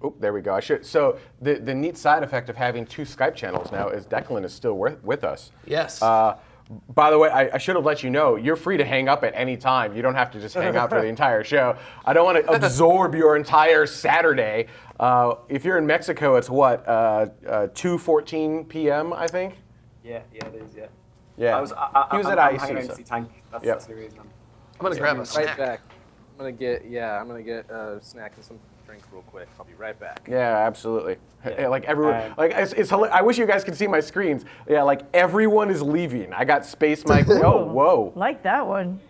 Oh, there we go. So the neat side effect of having 2 Skype channels now is Declan is still with us. Yes. By the way, I should have let you know, you're free to hang up at any time. You don't have to just hang out for the entire show. I don't want to absorb your entire Saturday. If you're in Mexico, it's what, 2:14 p.m., I think? Yeah, it is, yeah. Yeah. He was at I'm IEC, hanging out so. in the tank. That's Yep. the reason. I'm going to grab a Right snack. back. I'm gonna get a snack and some drink real quick. I'll be right back. Yeah, absolutely. Yeah. Like everyone, it's I wish you guys could see my screens. Yeah, like everyone is leaving. I got Space Mike. Oh, whoa. Like that one.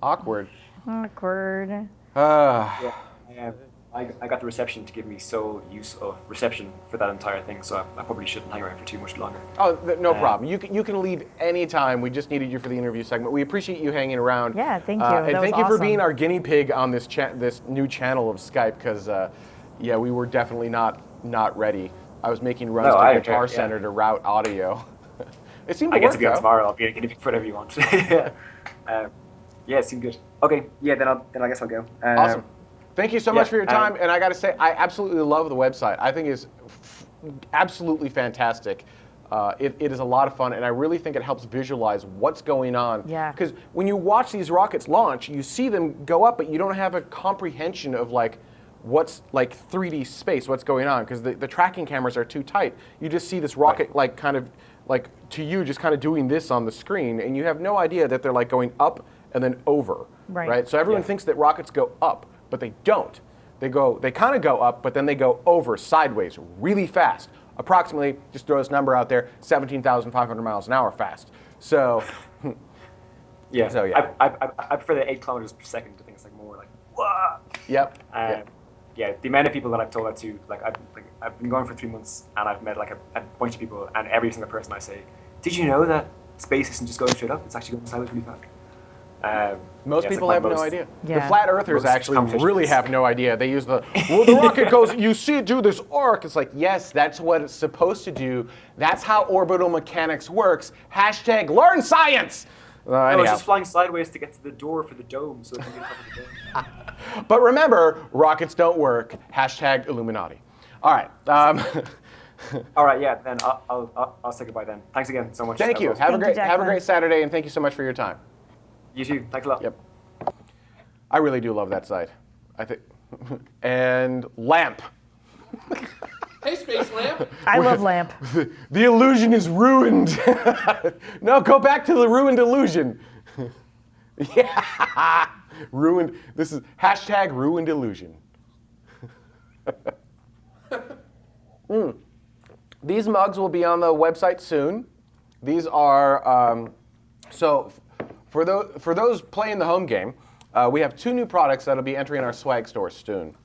Awkward. Awkward. Yeah, I got the reception to give me sole use of reception for that entire thing, so I probably shouldn't hang around for too much longer. Oh, no problem. You can leave anytime. We just needed you for the interview segment. We appreciate you hanging around. Yeah, thank you. And That was thank you for awesome. being our guinea pig on this this new channel of Skype, because yeah, we were definitely not ready. I was making runs to Guitar Center to route audio. It seemed to I get work, to be on though. tomorrow. I'll be a guinea pig for whatever you want. Yeah, it seemed good. Okay, yeah, then I guess I'll go. Awesome. Thank you so much for your time. um, And I got to say, I absolutely love the website. I think it's absolutely fantastic. It is a lot of fun, and I really think it helps visualize what's going on. Yeah. Because when you watch these rockets launch, you see them go up, but you don't have a comprehension of like what's like 3D space, what's going on, because the tracking cameras are too tight. You just see this rocket like kind of like to you just kind of doing this on the screen, and you have no idea that they're like going up and then over. Right. So everyone thinks that rockets go up, but they don't. They kind of go up, but then they go over sideways really fast. Approximately, just throw this number out there, 17,500 miles an hour fast. So, yeah. So, yeah. I prefer the 8 kilometers per second. I think it's like more like whoa. yep. Yeah, the amount of people that I've told that to, like I've been going for 3 months, and I've met like a bunch of people, and every single person I say, did you know that space isn't just going straight up? It's actually going sideways really fast. Most yeah, people like have most- no idea. Yeah. The flat earthers Most actually competitions. really have no idea. They use the rocket goes, you see it do this arc. It's like, yes, that's what it's supposed to do. That's how orbital mechanics works. # learn science. No, it's Anyhow. just flying sideways to get to the door for the dome, so it can get on top of the dome. But remember, rockets don't work. # Illuminati. All right. All right, yeah. Then I'll say goodbye. Then thanks again so much. Thank you. Have a Thank you, great Declan. Saturday, and thank you so much for your time. You too. Thanks a lot. Yep. I really do love that site. I think. And Lamp. Hey, Space Lamp. I love Lamp. The illusion is ruined. No, go back to the ruined illusion. Yeah. Ruined. This is # ruined illusion. These mugs will be on the website soon. These are so for those playing the home game. We have 2 new products that'll be entering our swag store soon.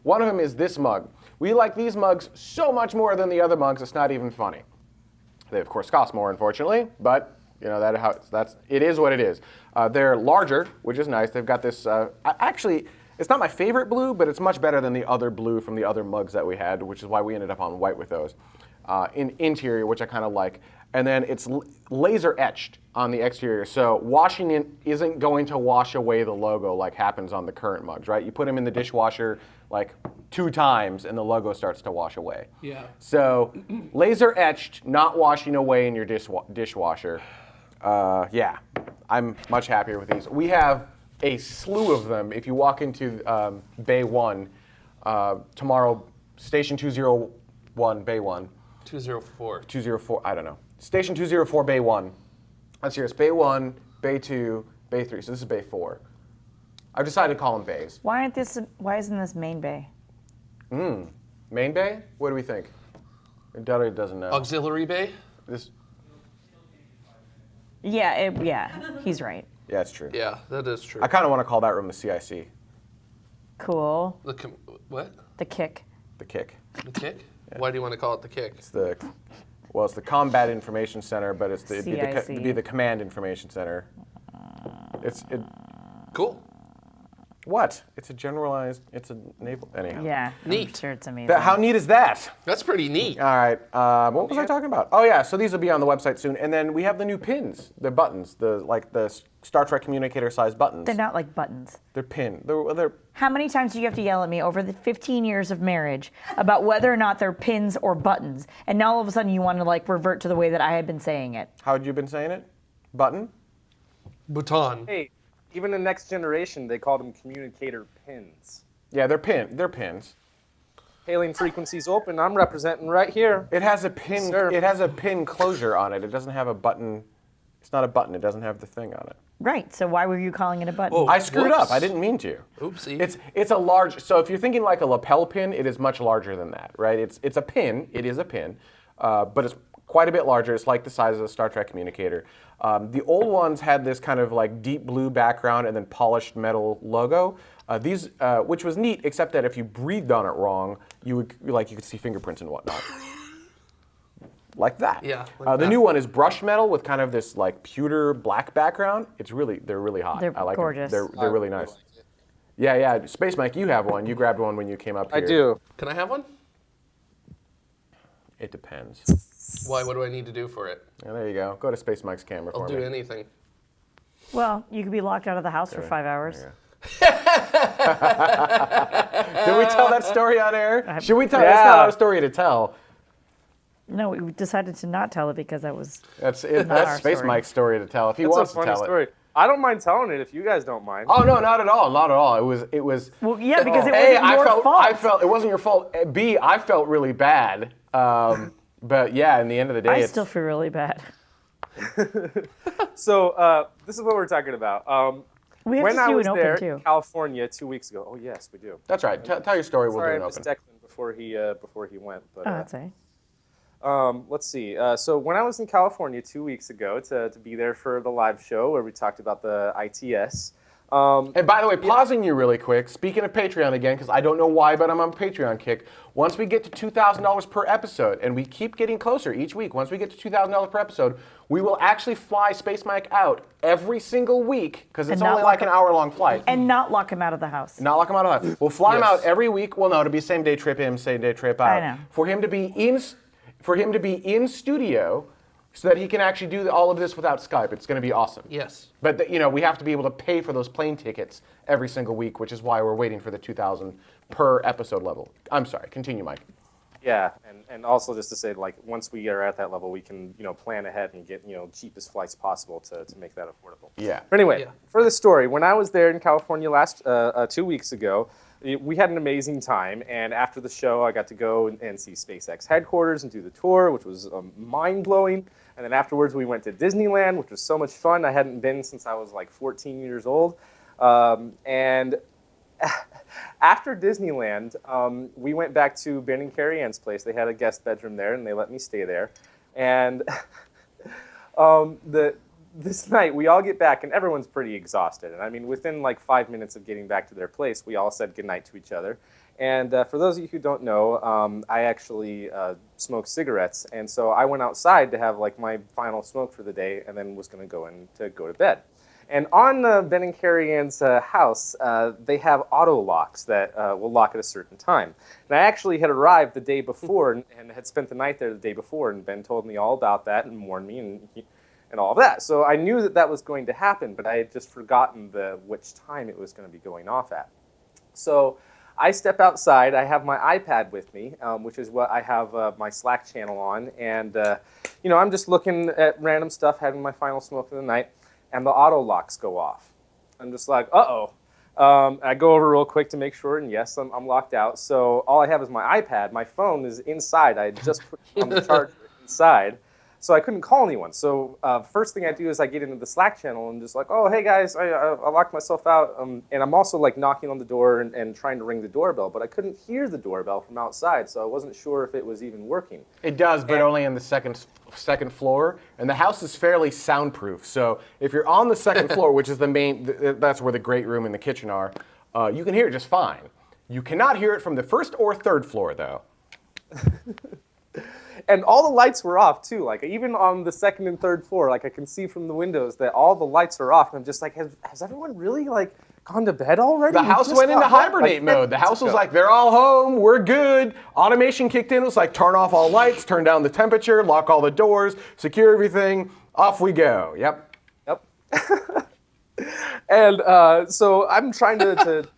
One of them is this mug. We like these mugs so much more than the other mugs. It's not even funny. They of course cost more, unfortunately, but you know it is what it is. They're larger, which is nice. They've got this. Actually, it's not my favorite blue, but it's much better than the other blue from the other mugs that we had, which is why we ended up on white with those. In interior, which I kind of like, and then it's laser etched on the exterior, so washing it isn't going to wash away the logo like happens on the current mugs, right? You put them in the dishwasher like 2 times, and the logo starts to wash away. Yeah. So laser etched, not washing away in your dishwasher. Yeah, I'm much happier with these. We have a slew of them. If you walk into Bay 1 tomorrow, Station 201, Bay 1. 204. 204, I don't know. Station 204, Bay 1. That's yours. Bay 1, Bay 2, Bay 3. So this is Bay 4. I've decided to call them bays. Why isn't this main bay? Main bay? What do we think? Dudley doesn't know. Auxiliary bay? This, Yeah, he's right. yeah, it's true. Yeah, that is true. I kind of want to call that room the CIC, Cool. What? The kick. the kick. The kick? Why do you want to call it the kick? It's the Combat Information Center, but it'd be CIC. the Command Information Center. Cool. What? It's a generalized. It's a naval. Anyhow. Yeah. I'm Neat. sure it's amazing. How neat is that? That's pretty neat. All right. What was I talking about? Oh yeah. So these will be on the website soon, and then we have the new pins, the buttons, the Star Trek communicator size buttons. They're not like buttons. They're pin. They're How many times do you have to yell at me over the 15 years of marriage about whether or not they're pins or buttons? And now all of a sudden you want to like revert to the way that I had been saying it. How had you been saying it? Button. Bhutan. Hey, even in Next Generation, they called them communicator pins. Yeah, they're pins. Hailing frequencies open. I'm representing right here. It has a pin. Sir. It has a pin closure on it. It doesn't have a button. It's not a button. It doesn't have the thing on it. Right. So why were you calling it a button? Oh. I screwed Whoops. up. I didn't mean to. Oopsie. It's a large. So if you're thinking like a lapel pin, it is much larger than that, right? It's a pin. It is a pin, but it's quite a bit larger. It's like the size of a Star Trek communicator. The old ones had this kind of like deep blue background and then polished metal logo. These, which was neat, except that if you breathed on it wrong, you could see fingerprints and whatnot. Like that. Yeah, like the that. new one is brushed metal with kind of this like pewter black background. They're really hot. They're I like gorgeous. them. They're really nice. Yeah. Space Mike, you have one. You grabbed one when you came up here. I do. Can I have one? It depends. Why? What do I need to do for it? Yeah, there you go. Go to Space Mike's camera I'll for do me. anything. Well, you could be locked out of the house for 5 hours. There Did we tell that story on air? Should we tell? That's Yeah. not our story to tell. No, we decided to not tell it because that was. That's our that's Space story. Mike's story to tell. If he It's a wants to funny tell story. it. I don't mind telling it if you guys don't mind. Oh no, not at all. Not at all. It was. Well, yeah, because it A, wasn't your fault. I felt it wasn't your fault. B, I felt really bad. But yeah, in the end of the day, I it's still feel really bad. So this is what we're talking about. We have When to I do was an there open in too. California 2 weeks ago. Oh yes, we do. that's right. Tell your story. We'll Sorry, do I an missed open. Declan before he went. But Oh, that's right. let's see. So when I was in California 2 weeks ago to be there for the live show where we talked about the ITS. And by the way, pausing you really quick, speaking of Patreon again, because I don't know why, but I'm on a Patreon kick. Once we get to $2,000 per episode, and we keep getting closer each week, once we get to $2,000 per episode, we will actually fly Space Mike out every single week, because it's And not only like lock an him- hour-long flight. And not lock him out of the house. Not lock him out of that. We'll fly him Yes. out every week. Well, no, it'll be same-day trip in, same-day trip out. I know. For him to be in studio, so that he can actually do all of this without Skype. It's going to be awesome. Yes. But we have to be able to pay for those plane tickets every single week, which is why we're waiting for the 2,000 per episode level. I'm sorry. Continue, Mike. Yeah, and also just to say, like, once we are at that level, we can, plan ahead and get, cheapest flights possible to make that affordable. Yeah. But anyway, Yeah. for the story, when I was there in California last 2 weeks ago, we had an amazing time, and after the show, I got to go and see SpaceX headquarters and do the tour, which was mind-blowing. And then afterwards, we went to Disneyland, which was so much fun. I hadn't been since I was like 14 years old. And after Disneyland, we went back to Ben and Carrie Ann's place. They had a guest bedroom there, and they let me stay there. And this night, we all get back, and everyone's pretty exhausted. And I mean, within like 5 minutes of getting back to their place, we all said goodnight to each other. And for those of you who don't know, I actually smoke cigarettes. And so I went outside to have like my final smoke for the day, and then was going to go to bed. And on Ben and Carrie Ann's house, they have auto locks that will lock at a certain time. And I actually had arrived the day before and had spent the night there the day before, and Ben told me all about that and warned me and all of that. So I knew that was going to happen, but I had just forgotten which time it was going to be going off at. So I step outside. I have my iPad with me, which is what I have my Slack channel on. And, I'm just looking at random stuff, having my final smoke of the night, and the auto locks go off. I'm just like, uh-oh. I go over real quick to make sure, and yes, I'm locked out. So all I have is my iPad. My phone is inside. I had just put it on the charger inside. So I couldn't call anyone. So first thing I do is I get into the Slack channel and just like, oh, hey guys, I locked myself out. And I'm also like knocking on the door and trying to ring the doorbell, but I couldn't hear the doorbell from outside, so I wasn't sure if it was even working. It does, but only on the second floor, and the house is fairly soundproof. So if you're on the second floor, which is the main, that's where the great room and the kitchen are, you can hear it just fine. You cannot hear it from the first or third floor, though. And all the lights were off too. Like even on the second and third floor, like I can see from the windows that all the lights are off. And I'm just like, has everyone really like gone to bed already? The We house just went into got home, hibernate like, 10 mode. The house was minutes like, they're all home, we're good. Automation kicked in. It was like, turn off all lights, turn down the temperature, lock all the doors, secure everything. Off we go. Yep. Yep. And so I'm trying to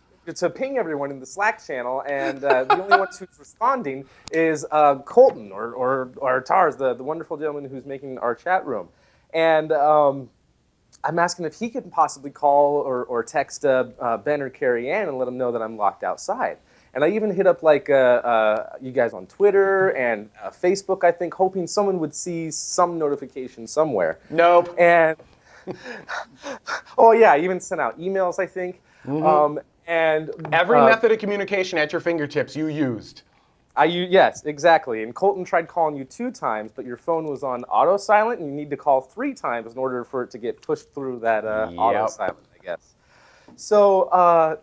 ping everyone in the Slack channel, and the only one who's responding is Colton or Tars, the wonderful gentleman who's making our chat room. And I'm asking if he could possibly call or text Ben or Carrie Ann and let them know that I'm locked outside. And I even hit up like you guys on Twitter and Facebook, I think, hoping someone would see some notification somewhere. Nope. And oh yeah, I even sent out emails, I think. And Every method of communication at your fingertips you used. yes, exactly. And Colton tried calling you 2 times, but your phone was on auto silent, and you need to call 3 times in order for it to get pushed through that auto silent, I guess. So,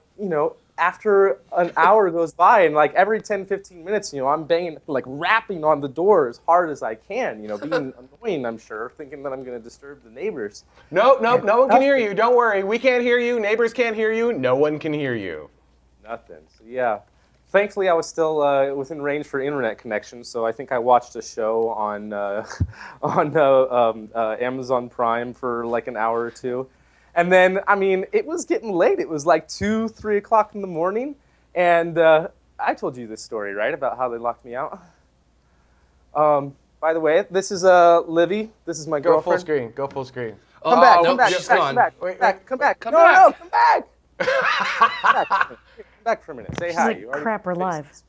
after an hour goes by, and like every 10, 15 minutes, I'm banging, like rapping on the door as hard as I can, being annoying, I'm sure, thinking that I'm going to disturb the neighbors. Nope, no one can hear you. Don't worry. We can't hear you. Neighbors can't hear you. No one can hear you. Nothing. So, yeah. Thankfully, I was still within range for internet connection, so I think I watched a show on Amazon Prime for like an hour or 2. And then, it was getting late. It was like 2, 3 o'clock in the morning. And I told you this story, right, about how they locked me out? By the way, this is Livy. This is my Go girlfriend. full screen. Go full screen. Come back, nope, come back, she's come gone. back, Wait, come back. come No, back. come back. Come back for a minute. Say She's hi. like, You already crap, we're fixed live. this.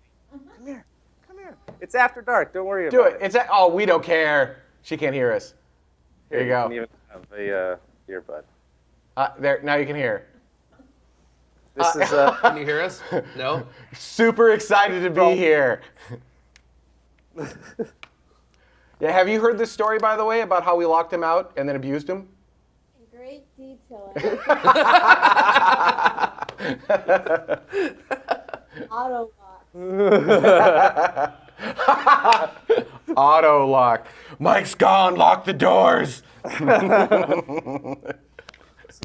Come here. It's after dark. Don't worry Do about it. Oh, we don't care. She can't hear us. There you Don't go. even have a earbud. There. Now you can hear. This is Can you hear us? No? Super excited to be here. Yeah, have you heard this story, by the way, about how we locked him out and then abused him? In great detail. Auto lock. Auto lock. Mike's gone. Lock the doors.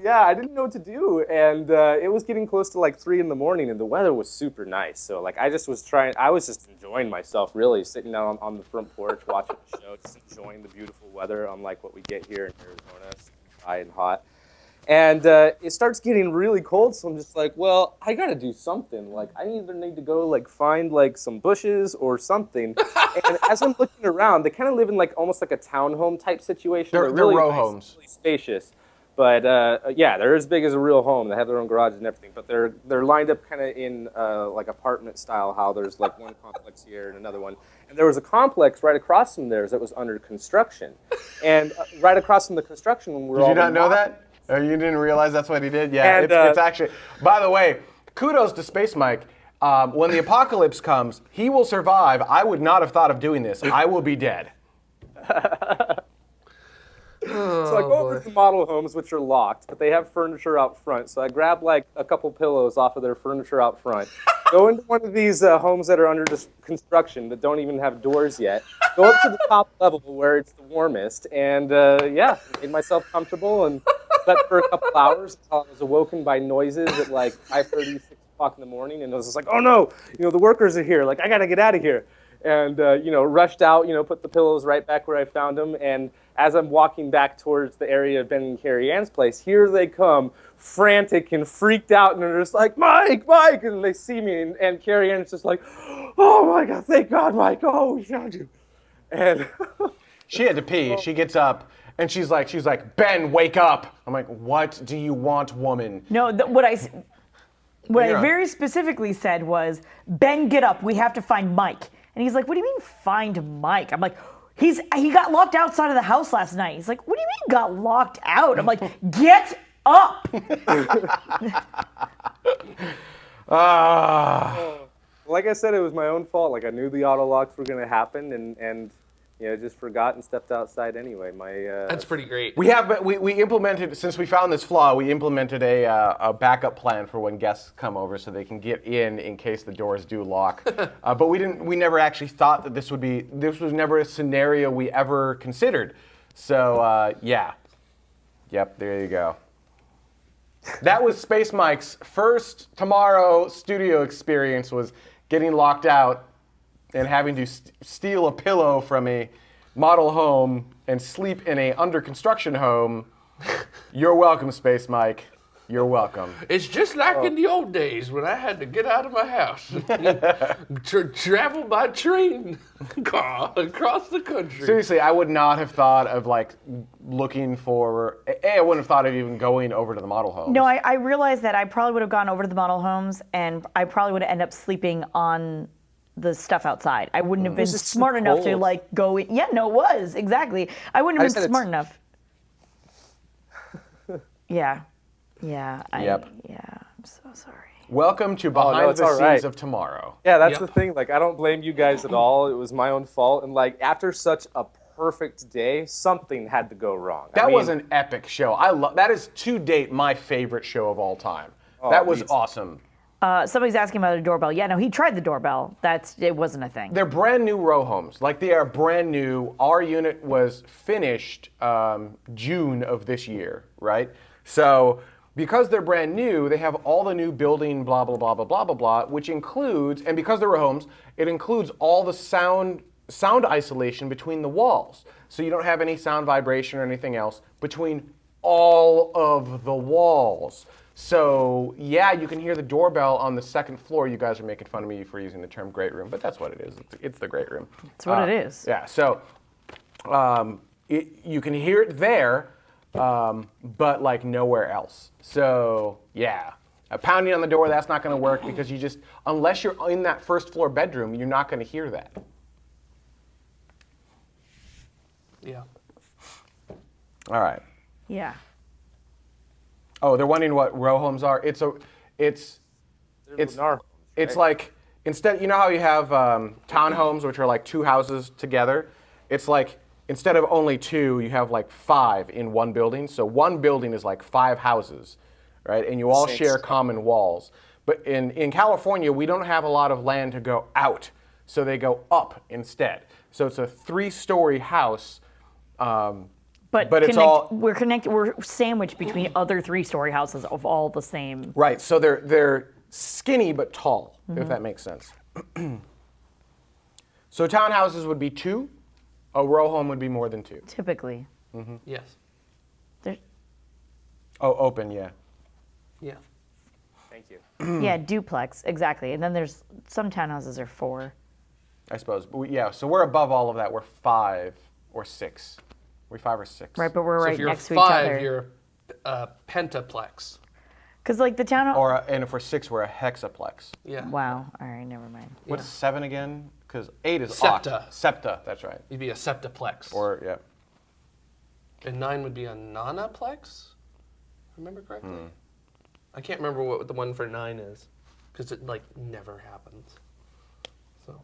Yeah, I didn't know what to do, and it was getting close to like 3 in the morning, and the weather was super nice. So like I was just enjoying myself, really, sitting down on the front porch watching the show, just enjoying the beautiful weather, unlike what we get here in Arizona, it's dry and hot. And it starts getting really cold, so I'm just like, well, I gotta do something. Like I either need to go like find like some bushes or something. And as I'm looking around, they kind of live in like almost like a townhome type situation. They're really row nice, homes. really spacious. But yeah, they're as big as a real home. They have their own garages and everything. But they're lined up kind of in like apartment style. How there's like one complex here and another one. And there was a complex right across from theirs that was under construction. And right across from the construction when we were Did all you not know that? Oh, you didn't realize that's what he did? Yeah, And, it's actually. By the way, kudos to Space Mike. When the apocalypse comes, he will survive. I would not have thought of doing this. I will be dead. So I go over to the model homes, which are locked, but they have furniture out front. So I grab like a couple pillows off of their furniture out front, go into one of these homes that are under construction that don't even have doors yet, go up to the top level where it's the warmest, and yeah, made myself comfortable and slept for a couple hours until I was awoken by noises at like 5:30, 6 o'clock in the morning, and I was just like, oh no, the workers are here, like I gotta get out of here. And, rushed out, put the pillows right back where I found them. And as I'm walking back towards the area of Ben and Carrie Ann's place, here they come, frantic and freaked out. And they're just like, Mike! And they see me. And Carrie Ann's just like, oh, my God, thank God, Mike. Oh, we found you. And She had to pee. She gets up, and she's like, Ben, wake up. I'm like, what do you want, woman? No, what I You're on. very specifically said was, Ben, get up. We have to find Mike. And he's like, what do you mean find Mike? I'm like, he got locked outside of the house last night. He's like, what do you mean got locked out? I'm like, get up. like I said, it was my own fault. Like I knew the auto locks were going to happen and just forgot and stepped outside anyway. That's pretty great. We implemented, since we found this flaw, we implemented a backup plan for when guests come over so they can get in case the doors do lock. But we never actually thought that this was never a scenario we ever considered. So yeah. Yep, there you go. That was Space Mike's first TMRO studio experience, was getting locked out and having to steal a pillow from a model home and sleep in a under construction home. You're welcome, Space Mike. You're welcome. It's just like in the old days when I had to get out of my house, travel by train car across the country. Seriously, I would not have thought of like looking for. I wouldn't have thought of even going over to the model homes. No, I realized that I probably would have gone over to the model homes, and I probably would have ended up sleeping on the stuff outside. I wouldn't have been just too smart enough to cold. like go in. Yeah, no, it was exactly. I wouldn't I have said been it's- smart enough. Yeah. Yep. I'm so sorry. Welcome to Behind it's the all Scenes right. of Tomorrow. Yeah, that's Yep. the thing. Like, I don't blame you guys at all. It was my own fault. And like, after such a perfect day, something had to go wrong. That was an epic show. I love that. Is to date my favorite show of all time. That was me too. awesome. Somebody's asking about a doorbell. Yeah, no, he tried the doorbell. It wasn't a thing. They're brand new row homes. Like they are brand new. Our unit was finished June of this year, right? So because they're brand new, they have all the new building, blah blah blah blah blah blah blah, which includes, and because they're row homes, it includes all the sound isolation between the walls, so you don't have any sound vibration or anything else between all of the walls. So yeah, you can hear the doorbell on the second floor. You guys are making fun of me for using the term great room, but that's what it is. It's the great room. That's what it is. Yeah, so you can hear it there, but like nowhere else. So yeah, pounding on the door, that's not going to work because you just, unless you're in that first floor bedroom, you're not going to hear that. Yeah. All right. Yeah. Oh, they're wondering what row homes are. It's Lennar homes, right? like, instead, you know how you have townhomes, which are like two houses together? It's like, instead of only two, you have like 5 in one building. So one building is like 5 houses, right? And you all Same share stuff. common walls. But in California, we don't have a lot of land to go out, so they go up instead. So it's a 3-story house. But it's all we're connected. We're sandwiched between other 3-story houses of all the same. right. So they're skinny but tall, if that makes sense. So townhouses would be 2. A row home would be more than 2. Typically, Yes. There- Oh, open, yeah. Yeah. Thank you. yeah, duplex exactly. And then there's some townhouses are 4. I suppose. But yeah, so we're above all of that. We're 5 or 6. We're 5 or 6. Right, but we're So right if you're next to 5, each other. you're pentaplex. Because like the town. And if we're 6, we're a hexaplex. Yeah. Wow. All right, never mind. What's 7 again? Because 8 is Septa. oct. Septa, that's right. You'd be a septaplex. Or, yeah. And 9 would be a nonaplex? Remember correctly? I can't remember what the one for 9 is, because it like never happens. So.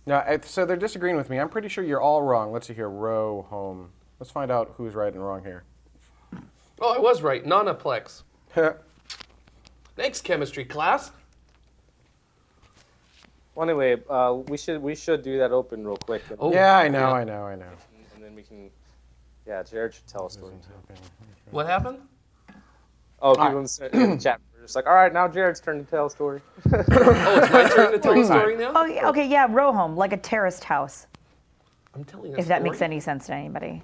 Now, so they're disagreeing with me. I'm pretty sure you're all wrong. Let's see here. Row home. Let's find out who's right and wrong here. Oh, I was right. Nonaplex. Thanks, chemistry class. Well, anyway, we should do that open real quick. And, Oh. Yeah, I know. and then we can. Yeah, Jared should tell a story. What happened? Oh, people in the chat were just like, all right, now Jared's turn to tell a story. Oh, it's my turn to tell a story now? Oh, yeah, okay, yeah, row home, like a terraced house. I'm telling a If story. that makes any sense to anybody.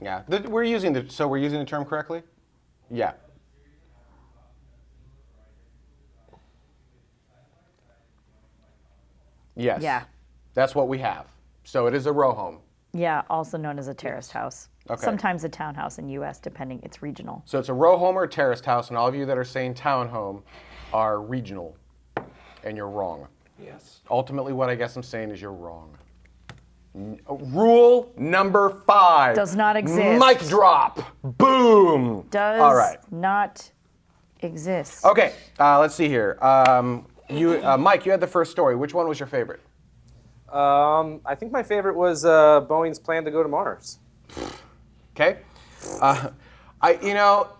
Yeah. We're using the term correctly? Yeah. Yes. Yeah. That's what we have. So it is a row home. Yeah, also known as a terraced house. Okay. Sometimes a townhouse in U.S., depending. It's regional. So it's a row home or a terraced house, and all of you that are saying townhome are regional, and you're wrong. Yes. Ultimately, what I guess I'm saying is you're wrong. Rule number 5. Does not exist. Mic drop. Boom. Does All right. not exist. Okay, let's see here. Mike, you had the first story. Which one was your favorite? I think my favorite was Boeing's plan to go to Mars. Okay.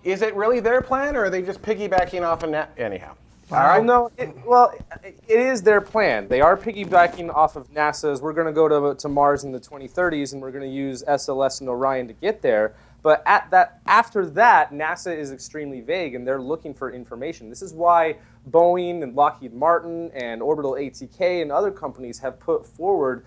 Is it really their plan, or are they just piggybacking off of anyhow? All right. No, it is their plan. They are piggybacking off of NASA's. We're going to go to Mars in the 2030s, and we're going to use SLS and Orion to get there. But after that, NASA is extremely vague, and they're looking for information. This is why Boeing and Lockheed Martin and Orbital ATK and other companies have put forward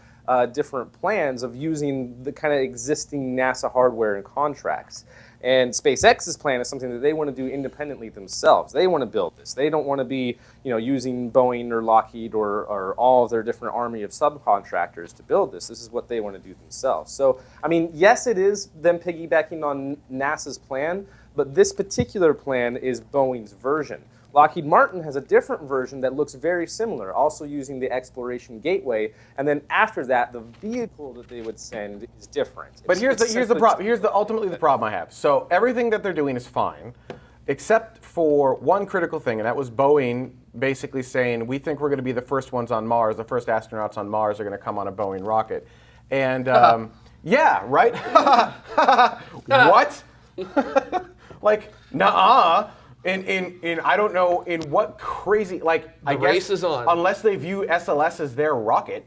different plans of using the kind of existing NASA hardware and contracts. And SpaceX's plan is something that they want to do independently themselves. They want to build this. They don't want to be, using Boeing or Lockheed or all of their different army of subcontractors to build this. This is what they want to do themselves. So, I mean, yes, it is them piggybacking on NASA's plan, but this particular plan is Boeing's version. Lockheed Martin has a different version that looks very similar, also using the Exploration Gateway, and then after that, the vehicle that they would send is different. But here's the problem. Here's ultimately the problem I have. So everything that they're doing is fine, except for one critical thing, and that was Boeing basically saying, we think we're going to be the first ones on Mars. The first astronauts on Mars are going to come on a Boeing rocket. And yeah, right? What? Like, nuh-uh. In I don't know in what crazy I guess race is on. Unless they view SLS as their rocket.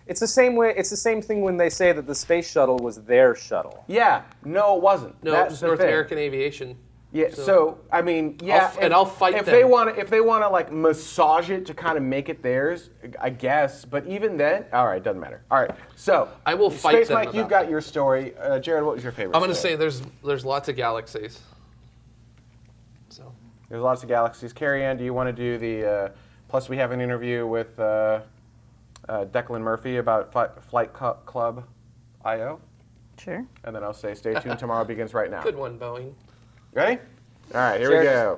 It's the same way. It's the same thing when they say that the space shuttle was their shuttle. Yeah, no, it wasn't. No, That's it was the North thing. American Aviation. Yeah, so I mean, yeah, I'll fight if them. if they want to like massage it to kind of make it theirs, I guess. But even then, all right, doesn't matter. All right, so I will fight Space them Mike, you've about got your story. Jared, what was your favorite? I'm going to story? say there's lots of galaxies. So There's lots of galaxies. Carrie Ann, do you want to do the? Plus, we have an interview with Declan Murphy about Flight Club IO. Sure. And then I'll say, stay tuned. Tomorrow begins right now. good one, Boeing. Ready? All right, here we go.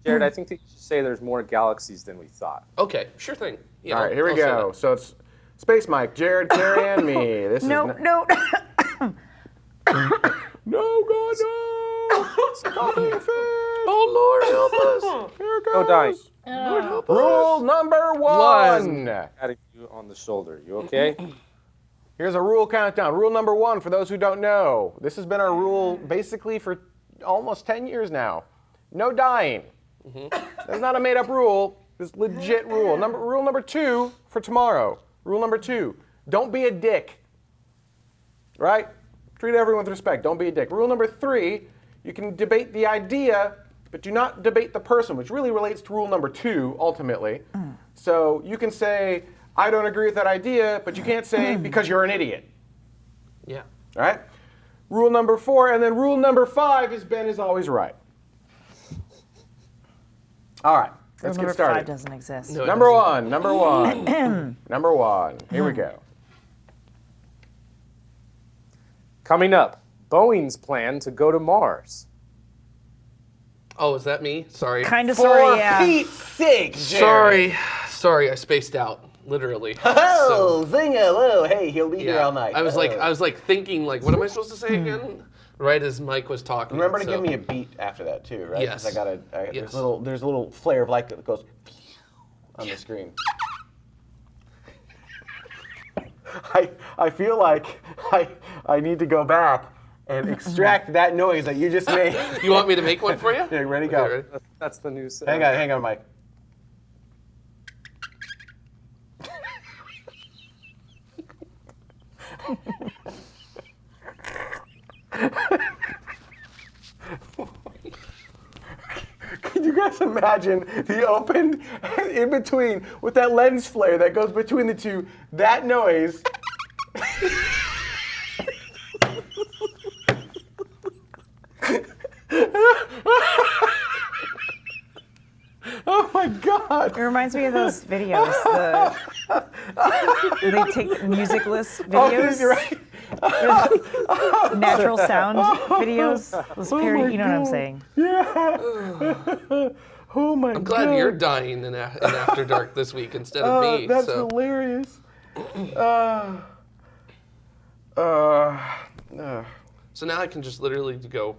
Jared, I think that you should say there's more galaxies than we thought. Okay, sure thing. Yeah, All right, here we I'll say go. that. So it's Space Mike, Jared, Carrie, and me. This No, is no. No, God, no! Coffee and fish! Oh Lord, help us! Here it No dying. goes. Lord, help Rule number one. Patting you on the shoulder. You okay? Here's a rule countdown. Rule number one, for those who don't know. This has been our rule basically for almost 10 years now. No dying. That's not a made-up rule. It's legit rule. Rule number two for tomorrow. Rule number two, don't be a dick. Right? Treat everyone with respect. Don't be a dick. Rule number three, you can debate the idea, but do not debate the person, which really relates to rule number two, ultimately. So you can say, I don't agree with that idea, but you can't say because you're an idiot. Yeah. All right? Rule number four, and then rule number five is Ben is always right. All right, let's Number get started. 5 doesn't exist. No, it Number doesn't. one, number one, number one. Here we go. Coming up, Boeing's plan to go to Mars. Oh, is that me? Sorry. Kind of sorry, For yeah. Pete's sake, Jared. Sorry, I spaced out. Literally. Oh, zinga, whoa, hey, he'll be here all night. I was like thinking like, what am I supposed to say again? Right as Mike was talking. Remember to so- give me a beat after that too, right? 'Cause Yes. there's a little flare of light that goes on the screen. I feel like I need to go back and extract that noise that you just made. You want me to make one for you? Yeah, ready, go. Okay, ready? That's the new. Hang on, Mike. Can you guys imagine the open in between with that lens flare that goes between the two, that noise? Oh my God. It reminds me of those videos. They take musicless Oh, videos, you're right. natural sound videos. Those parody, you know what I'm saying? Yeah. Oh my God. I'm glad you're dying in After Dark this week instead of me. That's so. hilarious. So now I can just literally go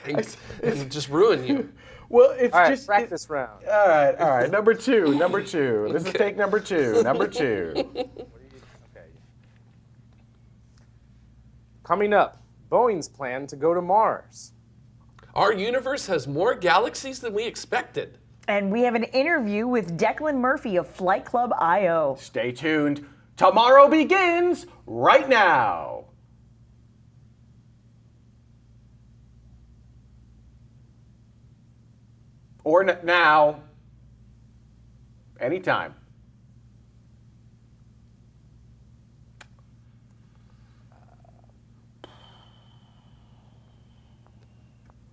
and just ruin you. Well, it's All right, just practice round. All right. Number two. This is take number two. Number two. Okay. Coming up, Boeing's plan to go to Mars. Our universe has more galaxies than we expected. And we have an interview with Declan Murphy of Flight Club IO. Stay tuned. Tomorrow begins right now. Or now. Anytime.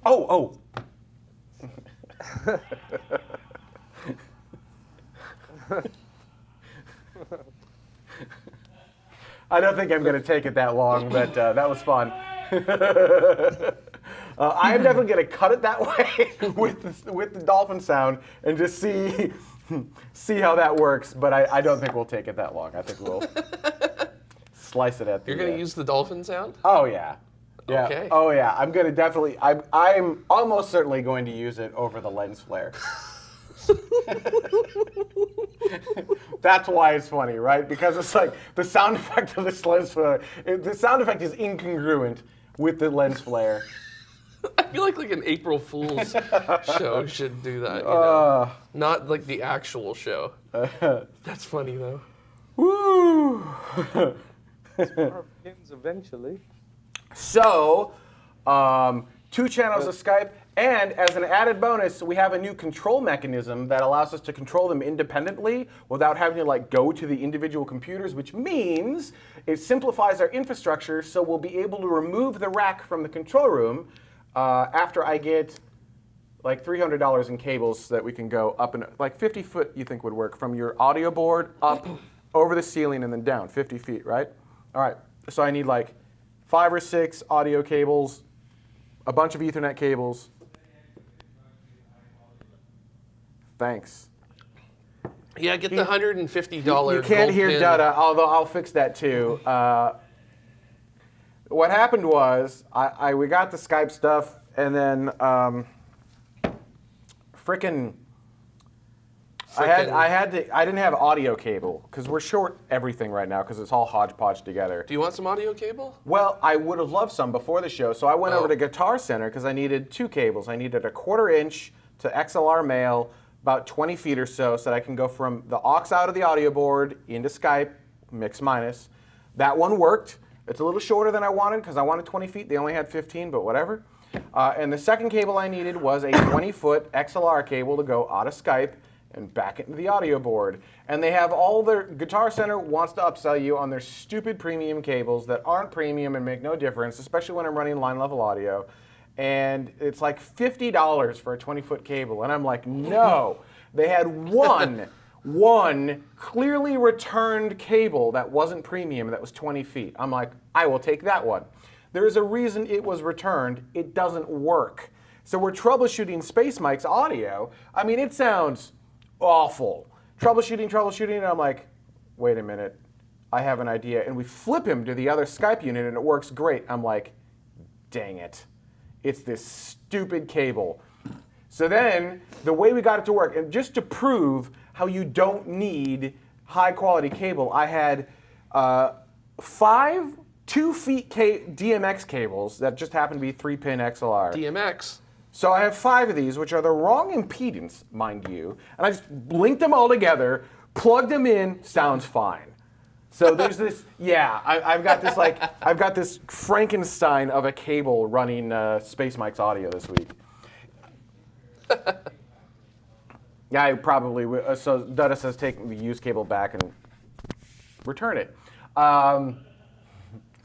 Oh. I don't think I'm going to take it that long, but that was fun. I am definitely going to cut it that way with the dolphin sound and just see how that works. But I don't think we'll take it that long. I think we'll slice it at the You're going to use the dolphin sound? Oh, yeah. Yeah. Okay. Oh, yeah. I'm going to definitely, I'm almost certainly going to use it over the lens flare. That's why it's funny, right? Because it's like the sound effect of this lens flare, the sound effect is incongruent with the lens flare. I feel like an April Fool's show should do that, you know? Not like the actual show. That's funny, though. Woo! It begins eventually. So, 2 channels of Skype, and as an added bonus, we have a new control mechanism that allows us to control them independently without having to like go to the individual computers, which means it simplifies our infrastructure, so we'll be able to remove the rack from the control room after I get like $300 in cables so that we can go up and like 50 foot you think would work from your audio board up over the ceiling and then down 50 feet, right? All right, so I need like 5 or 6 audio cables, a bunch of Ethernet cables. Thanks. Yeah, get the $150 You can't gold hear pin. Dada, although I'll fix that too. What happened was we got the Skype stuff, and then I didn't have audio cable because we're short everything right now because it's all hodgepodge together. Do you want some audio cable? Well, I would have loved some before the show, so I went over to Guitar Center because I needed 2 cables. I needed a 1/4 inch to XLR male, about 20 feet or so that I can go from the aux out of the audio board into Skype, mix minus. That one worked. It's a little shorter than I wanted because I wanted 20 feet. They only had 15, but whatever. And the second cable I needed was a 20-foot XLR cable to go out of Skype and back into the audio board. And they have all their, Guitar Center wants to upsell you on their stupid premium cables that aren't premium and make no difference, especially when I'm running line level audio. And it's like $50 for a 20-foot cable. And I'm like, no. They had one clearly returned cable that wasn't premium that was 20 feet. I'm like, I will take that one. There is a reason it was returned. It doesn't work. So we're troubleshooting Space Mike's audio. I mean, it sounds awful. Troubleshooting, and I'm like, wait a minute. I have an idea. And we flip him to the other Skype unit, and it works great. I'm like, dang it. It's this stupid cable. So then, the way we got it to work, and just to prove how you don't need high-quality cable, I had 5 2-feet DMX cables that just happen to be 3-pin XLR. DMX. So I have 5 of these, which are the wrong impedance, mind you, and I just linked them all together, plugged them in, sounds fine. So there's this, yeah, I've got this Frankenstein of a cable running Space Mike's audio this week. Yeah, I probably will. So Dutta says take the used cable back and return it. That's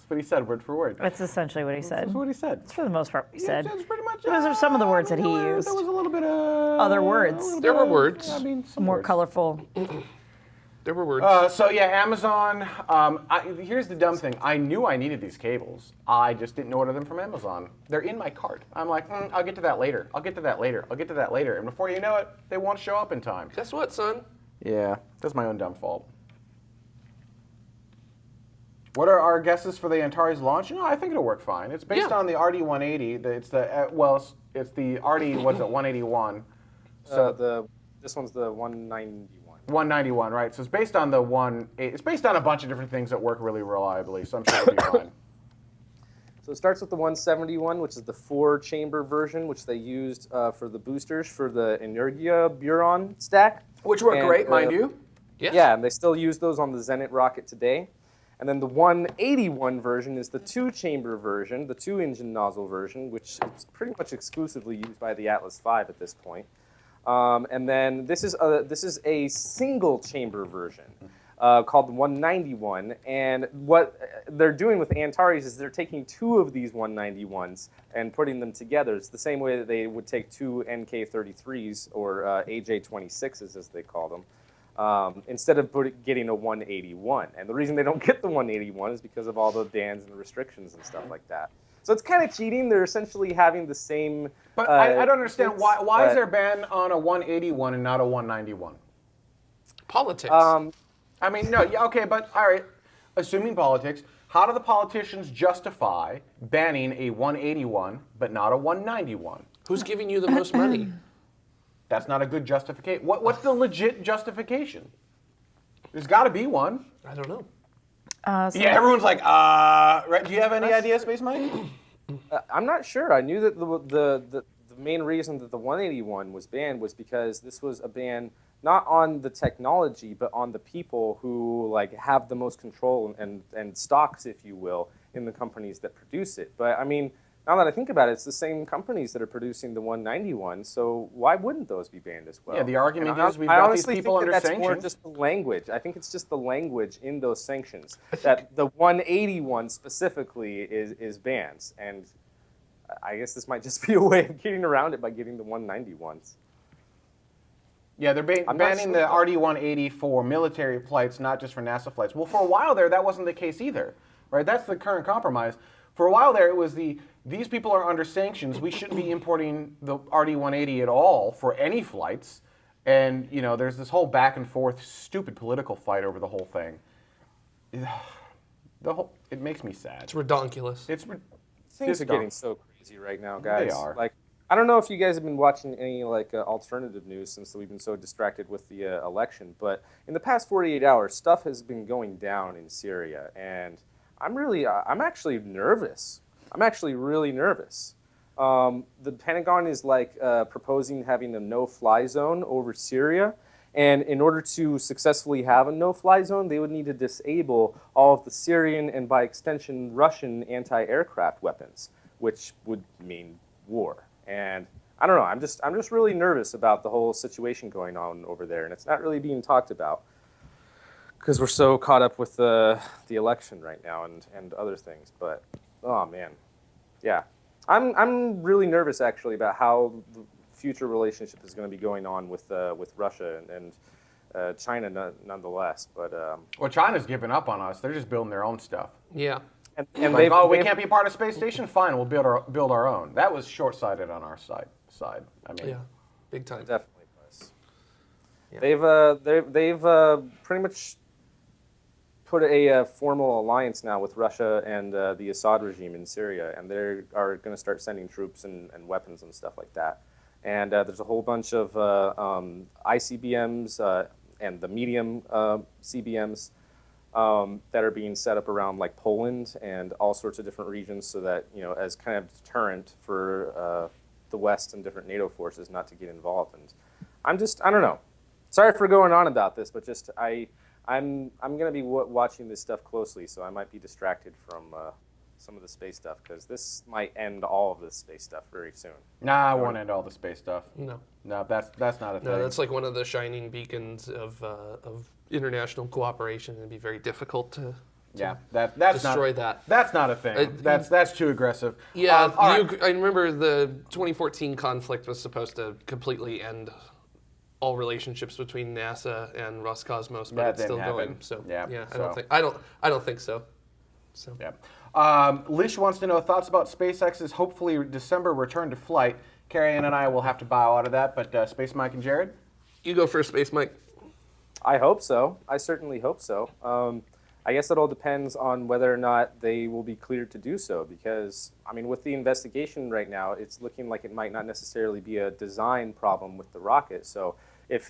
what he said, word for word. That's essentially what he said. That's what he said. For the most part, what he said. That's pretty much. Those are some of the words that he used. There was a little bit of Other words. There were words. I mean, some More words. colorful. There were words. So yeah, Amazon. Here's the dumb thing. I knew I needed these cables. I just didn't order them from Amazon. They're in my cart. I'm like, I'll get to that later. I'll get to that later. I'll get to that later. And before you know it, they won't show up in time. Guess what, son? Yeah, that's my own dumb fault. What are our guesses for the Antares launch? No, I think it'll work fine. It's based on the RD180. It's the RD. What's it? 181. So this one's the 191. 191, right? So it's based on the It's based on a bunch of different things that work really reliably. So I'm sure it'll be fine. So it starts with the 171, which is the 4-chamber version, which they used for the boosters for the Energia Buron stack. Which work great, mind you. Yes. Yeah, and they still use those on the Zenit rocket today. And then the 181 version is the 2-chamber version, the 2-engine nozzle version, which is pretty much exclusively used by the Atlas V at this point. And then this is a single chamber version called the 191. And what they're doing with Antares is they're taking two of these 191s and putting them together. It's the same way that they would take two NK33s or AJ26s, as they call them, instead of getting a 181. And the reason they don't get the 181 is because of all the bans and restrictions and stuff like that. So it's kind of cheating. They're essentially having the same. But I don't understand kits, why is but- there a ban on a 181 and not a 191? Politics. I mean, no, yeah, okay, but all right, assuming politics, how do the politicians justify banning a 181 but not a 191? Who's giving you the most money? That's not a good justification. What's the legit justification? There's got to be one. I don't know. Yeah, everyone's like, right? Do you have any idea, Space Mike? I'm not sure. I knew that the main reason that the 181 was banned was because this was a ban not on the technology, but on the people who like have the most control and stocks, if you will, in the companies that produce it. But I mean, now that I think about it, it's the same companies that are producing the 191, so why wouldn't those be banned as well? Yeah, the argument And is we've I got these honestly people think under that that's more sanctions. just the language. I think it's just the language in those sanctions that the 181 specifically is bans, and I guess this might just be a way of getting around it by getting the 191s. Yeah, they're I'm not banning sure the though. RD-180 for military flights, not just for NASA flights. Well, for a while there, that wasn't the case either, right? That's the current compromise. For a while there, it was these people are under sanctions. We shouldn't be importing the RD-180 at all for any flights. And, you know, there's this whole back and forth, stupid political fight over the whole thing. It makes me sad. It's redonkulous. Things are dumb. getting so crazy right now, guys. They are. Like, I don't know if you guys have been watching any like alternative news since we've been so distracted with the election, but in the past 48 hours, stuff has been going down in Syria, and I'm actually nervous. I'm actually really nervous. The Pentagon is like proposing having a no-fly zone over Syria, and in order to successfully have a no-fly zone, they would need to disable all of the Syrian and, by extension, Russian anti-aircraft weapons, which would mean war. And I don't know. I'm just really nervous about the whole situation going on over there, and it's not really being talked about because we're so caught up with the election right now and other things. But oh man, yeah, I'm really nervous actually about how the future relationship is going to be going on with Russia and China nonetheless. But Well, China's giving up on us. They're just building their own stuff. Yeah. and Like, we they've- can't be a part of space station? Fine, we'll build our own. That was short-sighted on our side. I mean, Yeah. Big time. Definitely was. Yeah. They've pretty much put a formal alliance now with Russia and the Assad regime in Syria, and they are going to start sending troops and weapons and stuff like that. And there's a whole bunch of ICBMs and the medium CBMs that are being set up around like Poland and all sorts of different regions, so that as kind of deterrent for the West and different NATO forces not to get involved. And I don't know. Sorry for going on about this, but just I'm going to be watching this stuff closely, so I might be distracted from some of the space stuff because this might end all of this space stuff very soon. Nah, I won't end all the space stuff. No. No, that's not a thing. No, that's like one of the shining beacons of international cooperation. It'd be very difficult to yeah, that's destroy not, that. That's not a thing. That's too aggressive. Yeah, all right. I remember the 2014 conflict was supposed to completely end all relationships between NASA and Roscosmos, but That it's still didn't happen. going. So Yeah, I so- don't think so. So Yeah. Lish wants to know thoughts about SpaceX's hopefully December return to flight. Carrie Ann and I will have to bow out of that, but Space Mike and Jared? you go first, Space Mike. I hope so. I certainly hope so. I guess it all depends on whether or not they will be cleared to do so, because, I mean, with the investigation right now, it's looking like it might not necessarily be a design problem with the rocket. So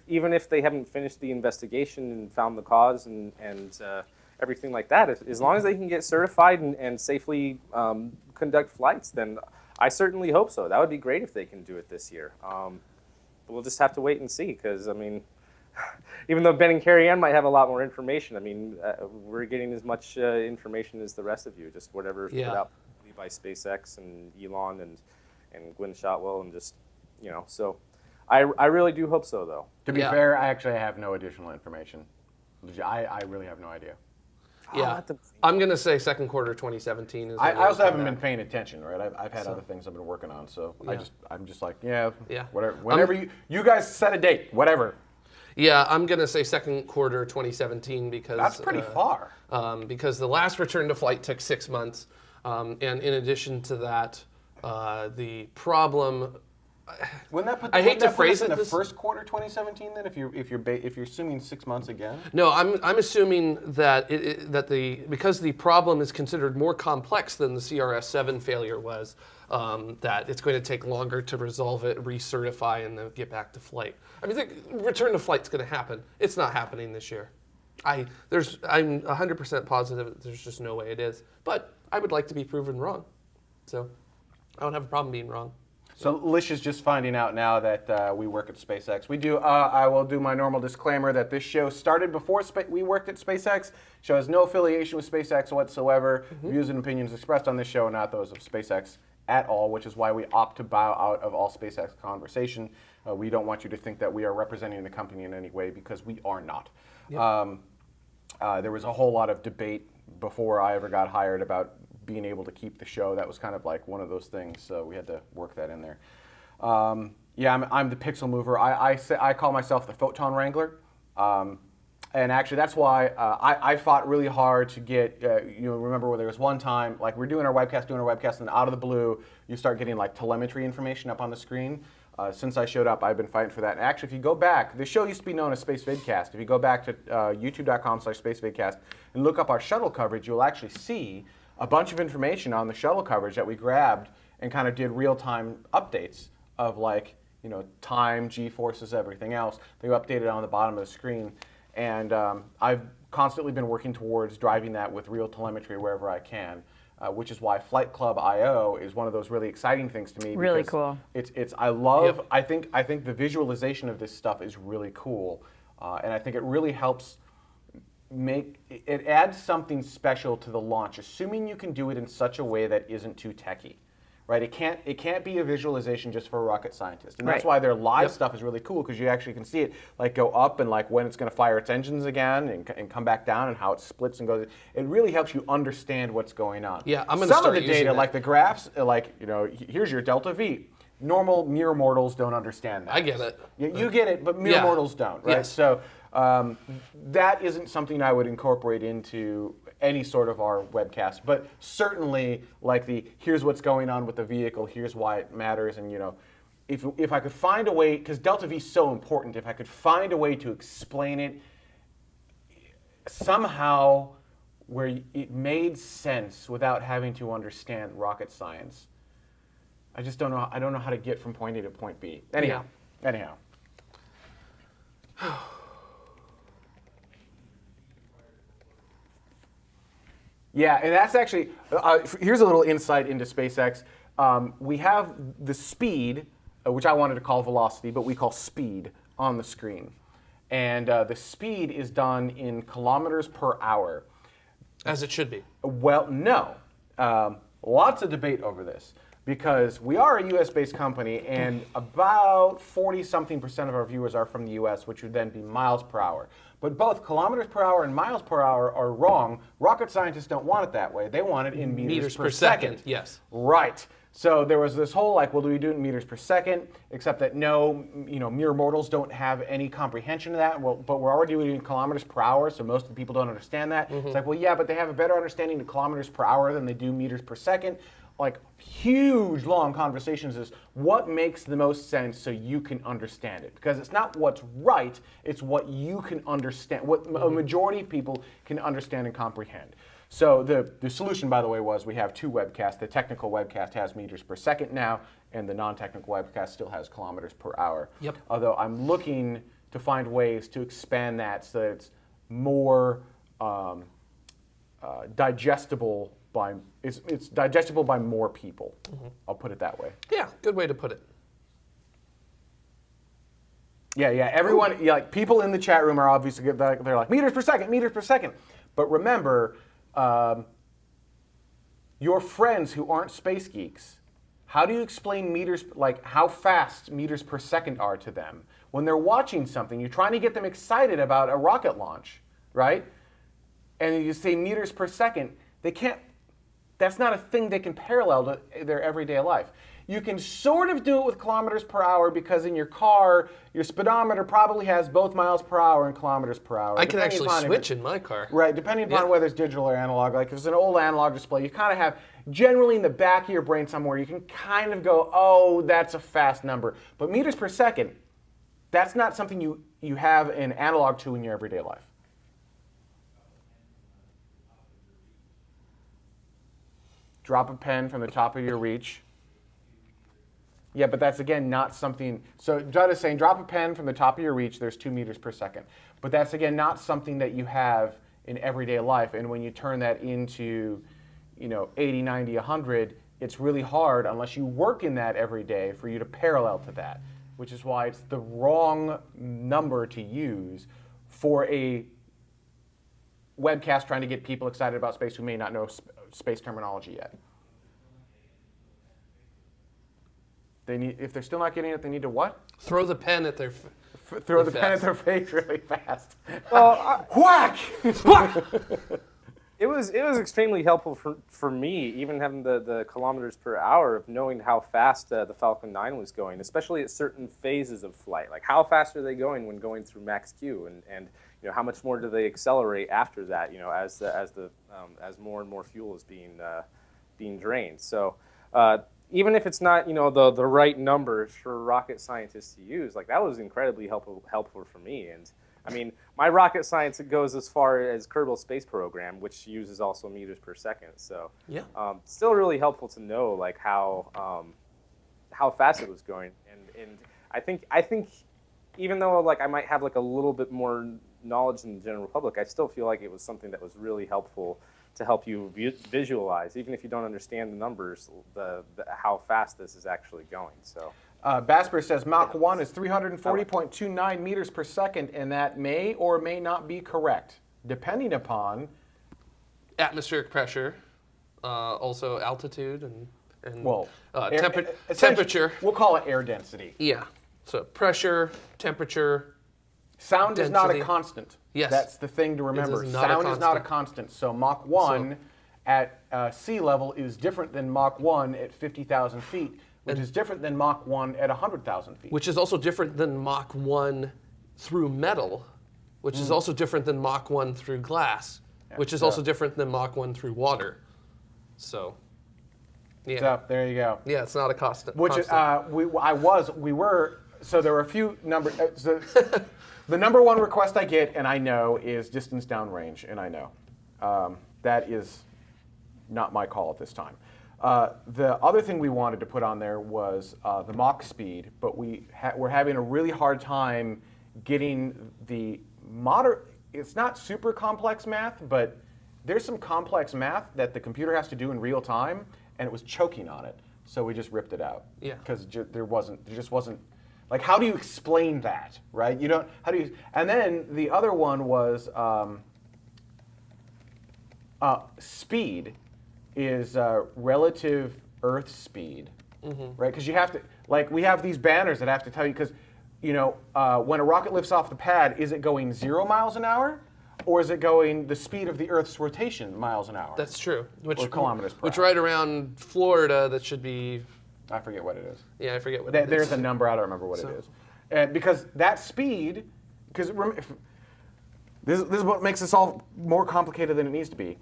even if they haven't finished the investigation and found the cause and everything like that, as long as they can get certified and safely conduct flights, then I certainly hope so. That would be great if they can do it this year. But we'll just have to wait and see, because, I mean, even though Ben and Carrie Ann might have a lot more information, I mean, we're getting as much information as the rest of you, just whatever's put out by SpaceX and Elon and Gwynne Shotwell, and just, so I really do hope so, though. To be Yeah. fair, I actually have no additional information. I really have no idea. Yeah, let them think. I'm gonna say second quarter 2017 is. I when it'll also come haven't back. been paying attention, right? I've had other things I've been working on, so Yeah. I'm just like, yeah, Yeah. whatever. Whenever you guys set a date, whatever. Yeah, I'm gonna say second quarter 2017 because That's pretty far. Because the last return to flight took 6 months, and in addition to that, the problem. Wouldn't that put, I hate wouldn't to that put phrase us in it the this- first quarter 2017 then? If you're assuming 6 months again. No, I'm assuming that because the problem is considered more complex than the CRS-7 failure was, that it's going to take longer to resolve it, recertify, and then get back to flight. I mean, the return to flight's going to happen. It's not happening this year. I'm 100% positive that there's just no way it is. But I would like to be proven wrong, so I don't have a problem being wrong. So Lish is just finding out now that we work at SpaceX. We do. I will do my normal disclaimer that this show started before we worked at SpaceX. Show has no affiliation with SpaceX whatsoever. Views and opinions expressed on this show are not those of SpaceX at all, which is why we opt to bow out of all SpaceX conversation. We don't want you to think that we are representing the company in any way because we are not. There was a whole lot of debate before I ever got hired about being able to keep the show. That was kind of like one of those things, so we had to work that in there. Yeah, I'm the pixel mover. I call myself the photon wrangler, and actually that's why I fought really hard to get. Remember where there was one time like we're doing our webcast, and out of the blue you start getting like telemetry information up on the screen. Since I showed up, I've been fighting for that. And actually, if you go back, the show used to be known as Space Vidcast. If you go back to youtube.com/SpaceVidcast and look up our shuttle coverage, you'll actually see a bunch of information on the shuttle coverage that we grabbed and kind of did real-time updates of time, G-forces, everything else. They updated on the bottom of the screen. And I've constantly been working towards driving that with real telemetry wherever I can. Which is why Flight Club I/O is one of those really exciting things to me. Really because cool. I love. Yep. I think the visualization of this stuff is really cool, and I think it really helps it adds something special to the launch, assuming you can do it in such a way that isn't too techy. Right? It can't be a visualization just for a rocket scientist, and that's Right. why their live stuff is really cool because you actually can see it like go up and like when it's going to fire its engines again and come back down and how it splits and goes. It really helps you understand what's going on. Yeah, I'm gonna Some start of the using data, that. like the graphs, here's your delta V. Normal mere mortals don't understand that. I get it. You get it, but mere Yeah. mortals don't, right? Yes. So that isn't something I would incorporate into any sort of our webcast, but certainly like here's what's going on with the vehicle, here's why it matters, and if I could find a way, because delta V is so important, if I could find a way to explain it somehow where it made sense without having to understand rocket science, I just don't know. I don't know how to get from point A to point B. Anyhow. Yeah, and that's actually, here's a little insight into SpaceX. We have the speed, which I wanted to call velocity, but we call speed on the screen. And the speed is done in kilometers per hour. As it should be. Well, no. Lots of debate over this because we are a US-based company and about 40-something% of our viewers are from the US, which would then be miles per hour. But both kilometers per hour and miles per hour are wrong. Rocket scientists don't want it that way. They want it in meters per second. Yes. Right. So there was this whole do we do it in meters per second? Except that no, mere mortals don't have any comprehension of that. Well, but we're already doing it in kilometers per hour, so most of the people don't understand that. It's like, well, yeah, but they have a better understanding of kilometers per hour than they do meters per second. Like huge long conversations is what makes the most sense so you can understand it, because it's not what's right, it's what you can understand, what a majority of people can understand and comprehend. So the solution, by the way, was we have two webcasts. The technical webcast has meters per second now, and the non-technical webcast still has kilometers per hour. Yep. Although I'm looking to find ways to expand that so that it's more digestible by it's digestible by more people. I'll put it that way. Yeah, good way to put it. Yeah. Everyone, like people in the chat room are obviously they're like meters per second. But remember, your friends who aren't space geeks, how do you explain meters, like how fast meters per second are to them? When they're watching something, you're trying to get them excited about a rocket launch, right? And you say meters per second, they can't, that's not a thing they can parallel to their everyday life. You can sort of do it with kilometers per hour because in your car, your speedometer probably has both miles per hour and kilometers per hour. I can depending actually upon if switch in my car. Right, depending upon Yeah. whether it's digital or analog. Like if it's an old analog display, you kind of have, generally in the back of your brain somewhere, you can kind of go, oh, that's a fast number. But meters per second, that's not something you have an analog to in your everyday life. Drop a pen from the top of your reach. Yeah, but that's, again, not something, so Judd is saying drop a pen from the top of your reach, there's 2 meters per second. But that's, again, not something that you have in everyday life. And when you turn that into, 80, 90, 100, it's really hard, unless you work in that every day, for you to parallel to that, which is why it's the wrong number to use for a webcast trying to get people excited about space who may not know space terminology yet. They need, if they're still not getting it, they need to what? Throw the pen at their. Throw the Fast. pen at their face really fast. Well, Whack! it was extremely helpful for me, even having the kilometers per hour, of knowing how fast the Falcon 9 was going, especially at certain phases of flight. Like how fast are they going when going through max Q, and how much more do they accelerate after that? As more and more fuel is being drained. So. Even if it's not, the right numbers for rocket scientists to use, like that was incredibly helpful for me. And I mean, my rocket science goes as far as Kerbal Space Program, which uses also meters per second. So Yeah. Still really helpful to know like how fast it was going. And I think even though like I might have like a little bit more knowledge than the general public, I still feel like it was something that was really helpful to help you visualize, even if you don't understand the numbers, how fast this is actually going. So, Basper says Mach 1 is 340.29 meters per second, and that may or may not be correct, depending upon. Atmospheric pressure, also altitude and temperature. We'll call it air density. Yeah. So pressure, temperature. Sound is not a Density. constant. Yes. That's the thing to remember. is not a Sound is not a constant. constant. So Mach 1 at sea level is different than Mach 1 at 50,000 feet, which is different than Mach 1 at 100,000 feet. Which is also different than Mach 1 through metal, which is also different than Mach 1 through glass, which is so- also different than Mach 1 through water. So, yeah. So there you go. Yeah, it's not a constant. Which constant. we were. So there were a few numbers. So the number one request I get, and I know, is distance downrange, and I know that is not my call at this time. The other thing we wanted to put on there was the Mach speed, but we're having a really hard time getting the it's not super complex math, but there's some complex math that the computer has to do in real time, and it was choking on it. So we just ripped it out. Yeah. Because there just wasn't. Like, how do you explain that, right? You don't. How do you? And then the other one was speed is relative Earth speed, right? Because you have to, like, we have these banners that have to tell you, because, when a rocket lifts off the pad, is it going 0 miles an hour, or is it going the speed of the Earth's rotation miles an hour? That's true. Or kilometers per Which hour. right around Florida, that should be. I forget what it is. Yeah, I forget what it is. There's a number, I don't remember what it is. And because that speed, because this is what makes this all more complicated than it needs to be.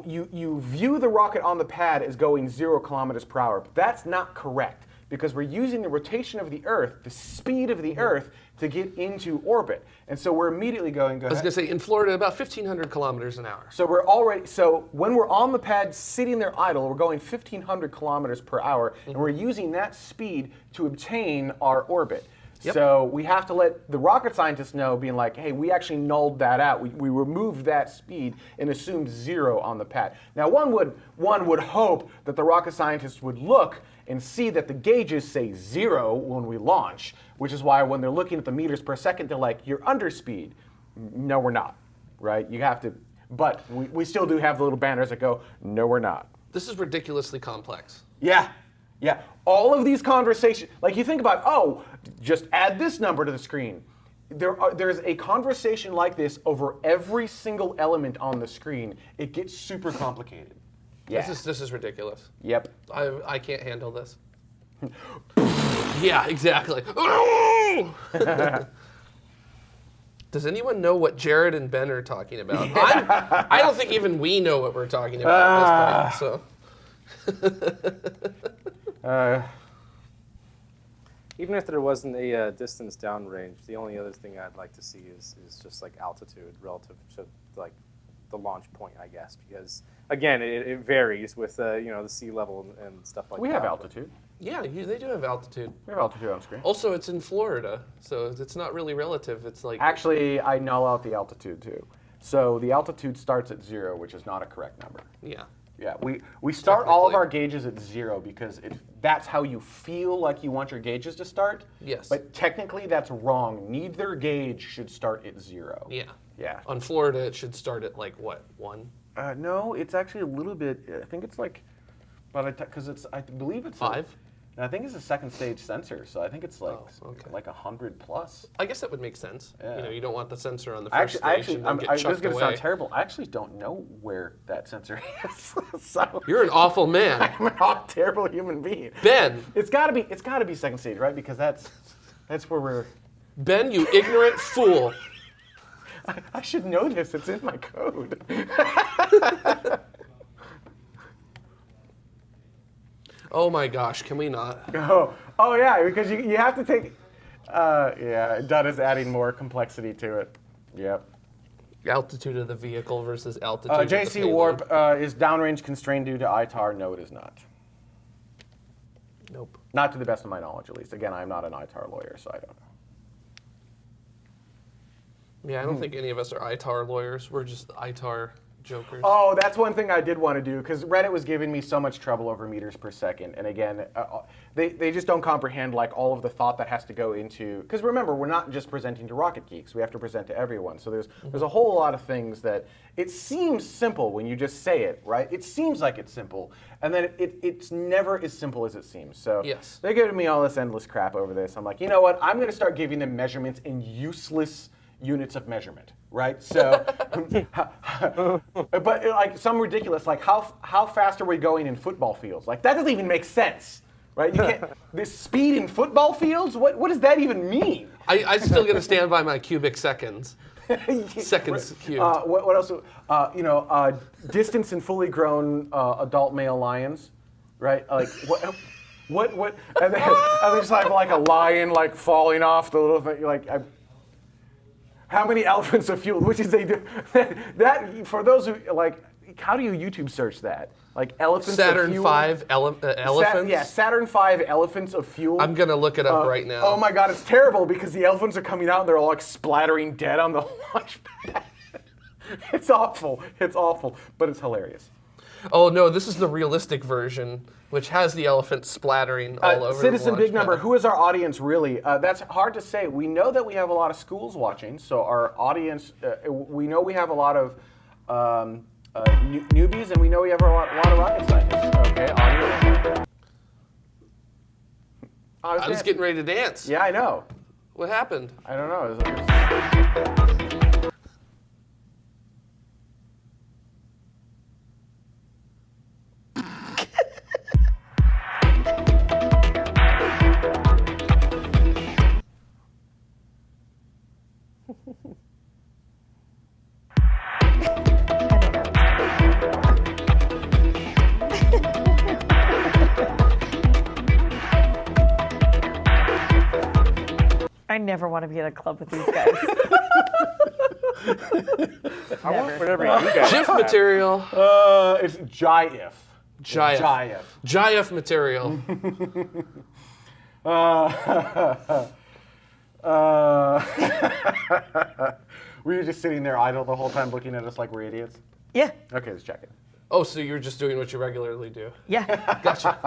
You view the rocket on the pad as going 0 kilometers per hour, but that's not correct, because we're using the rotation of the Earth, the speed of the Earth, to get into orbit. And so we're immediately going, I was going to say, in Florida, about 1,500 kilometers an hour. So when we're on the pad sitting there idle, we're going 1,500 kilometers per hour, and we're using that speed to obtain our orbit. Yep. So we have to let the rocket scientists know, being like, hey, we actually nulled that out. We removed that speed and assumed 0 on the pad. Now, one would hope that the rocket scientists would look and see that the gauges say 0 when we launch, which is why when they're looking at the meters per second, they're like, you're under speed. No, we're not, right? You have to, but we still do have the little banners that go, no, we're not. This is ridiculously complex. Yeah, yeah. All of these conversations, like you think about, oh, just add this number to the screen. There's a conversation like this over every single element on the screen. It gets super complicated. Yeah. This is ridiculous. Yep. I can't handle this. Yeah, exactly. Does anyone know what Jared and Ben are talking about? I don't think even we know what we're talking about at this point. So. Even if there wasn't a distance downrange, the only other thing I'd like to see is just like altitude relative to like the launch point, I guess, because again, it varies with the sea level and stuff like that. We have altitude. Yeah, they do have altitude. We have altitude on screen. Also, it's in Florida, so it's not really relative. It's like Actually, I null out the altitude too. So the altitude starts at 0, which is not a correct number. yeah. Yeah, we start all of Technically. our gauges at 0 because that's how you feel like you want your gauges to start. Yes. But technically that's wrong. Neither gauge should start at 0. Yeah. Yeah. On Florida, it should start at like what, 1? No, it's actually a little bit. I think it's like, because I believe it's 5? I think it's a second stage sensor, so I think it's like Oh, okay. like 100 plus. I guess that would make sense. Yeah. You don't want the sensor on the first stage and then get this is chucked gonna away. sound terrible. I actually don't know where that sensor is. So You're an awful man. I'm a terrible human being. Ben, It's gotta be second stage, right? Because that's where we're. Ben, you ignorant fool. I should know this. It's in my code. Oh my gosh, can we not? Oh yeah, because you have to take. Yeah, Dud is adding more complexity to it. Yep. Altitude of the vehicle versus altitude of the JC payload. Warp is downrange constrained due to ITAR. No, it is not. Nope. Not to the best of my knowledge, at least. Again, I'm not an ITAR lawyer, so I don't know. Yeah, I don't think any of us are ITAR lawyers. We're just ITAR jokers. Oh, that's one thing I did want to do, because Reddit was giving me so much trouble over meters per second. And again, they just don't comprehend like all of the thought that has to go into, because remember, we're not just presenting to Rocket Geeks. We have to present to everyone. So there's a whole lot of things that it seems simple when you just say it, right? It seems like it's simple. And then it's never as simple as it seems. So Yes. they're giving me all this endless crap over this. I'm like, you know what? I'm going to start giving them measurements in useless units of measurement, right? So, but like some ridiculous, like how fast are we going in football fields? Like that doesn't even make sense, right? You can't. This speed in football fields. What does that even mean? I still gonna stand by my cubic seconds. Seconds cubed. What else? Distance in fully grown adult male lions, right? Like what? And then just have like a lion like falling off the little thing. Like. How many elephants of fuel? Which is they do that for those who like. How do you YouTube search that? Like elephants Saturn of fuel. V elephants. Yeah, Saturn V elephants of fuel. I'm gonna look it up right now. Oh my God, it's terrible because the elephants are coming out and they're all like splattering dead on the launch pad. It's awful. It's awful, but it's hilarious. Oh no, this is the realistic version, which has the elephant splattering all over. Citizen the Big Number, launch pad. who is our audience really? That's hard to say. We know that we have a lot of schools watching, so our audience, we know we have a lot of newbies, and we know we have a lot of rocket scientists. Okay, audience. I was getting ready to dance. Yeah, I know. What happened? I don't know. I never want to be in a club with these guys. I want whatever you guys GIF have. material. It's GIF. GIF. GIF material. Were you just sitting there idle the whole time looking at us like we're idiots? Yeah, Okay, let's check it. Oh, so you're just doing what you regularly do. yeah. Gotcha.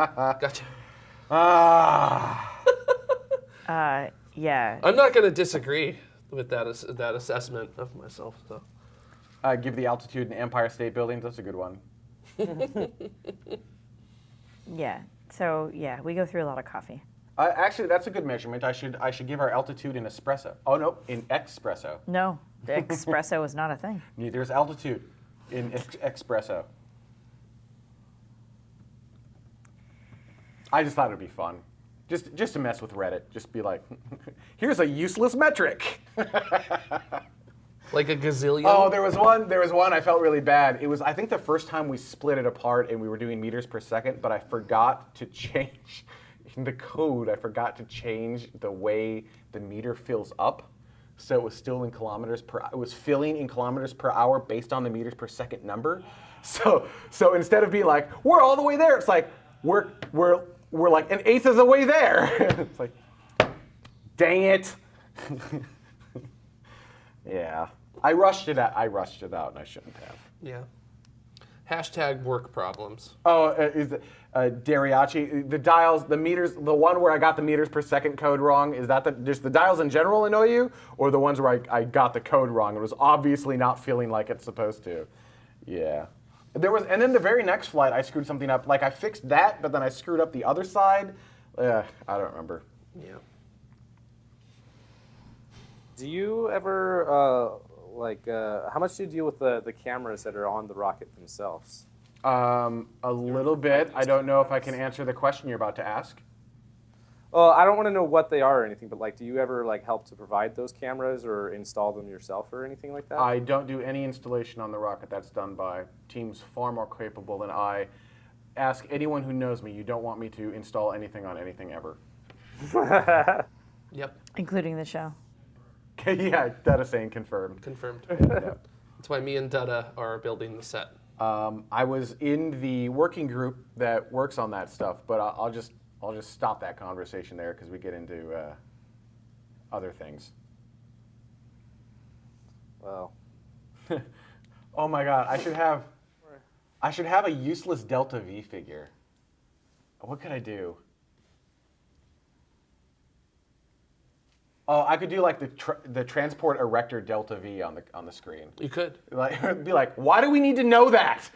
Yeah. I'm not gonna disagree with that assessment of myself. So. Give the altitude in Empire State Building. That's a good one. Yeah. So yeah, we go through a lot of coffee. Actually, that's a good measurement. I should give our altitude in espresso. Oh no, in espresso. No, the espresso is not a thing. There's altitude in espresso. I just thought it'd be fun, just to mess with Reddit. Just be like, here's a useless metric. Like a gazillion? Oh, there was one. I felt really bad. It was, I think, the first time we split it apart and we were doing meters per second, but I forgot to change in the code. I forgot to change the way the meter fills up, so it was still in kilometers per. It was filling in kilometers per hour based on the meters per second number. So instead of being like we're all the way there, it's like we're like an eighth of the way there. It's like, dang it. Yeah. I rushed it out, and I shouldn't have. Yeah. Hashtag work problems. Oh, is Dariachi, the dials, the meters, the one where I got the meters per second code wrong, is that just the dials in general annoy you? Or the ones where I got the code wrong? It was obviously not feeling like it's supposed to. Yeah. And then the very next flight, I screwed something up. Like, I fixed that, but then I screwed up the other side. I don't remember. Yeah. Do you ever, how much do you deal with the cameras that are on the rocket themselves? A little bit. I don't know if I can answer the question you're about to ask. Well, I don't want to know what they are or anything, but like, do you ever help to provide those cameras or install them yourself or anything like that? I don't do any installation on the rocket. That's done by teams far more capable than I. Ask anyone who knows me. You don't want me to install anything on anything ever. Yep. Including the show. Yeah, Dada saying confirmed. Confirmed. Yeah. That's why me and Dada are building the set. I was in the working group that works on that stuff, but I'll just stop that conversation there because we get into other things. Well. Oh my God, I should have a useless Delta V figure. What could I do? Oh, I could do like the transport erector Delta V on the screen. You could. Like, be like, why do we need to know that?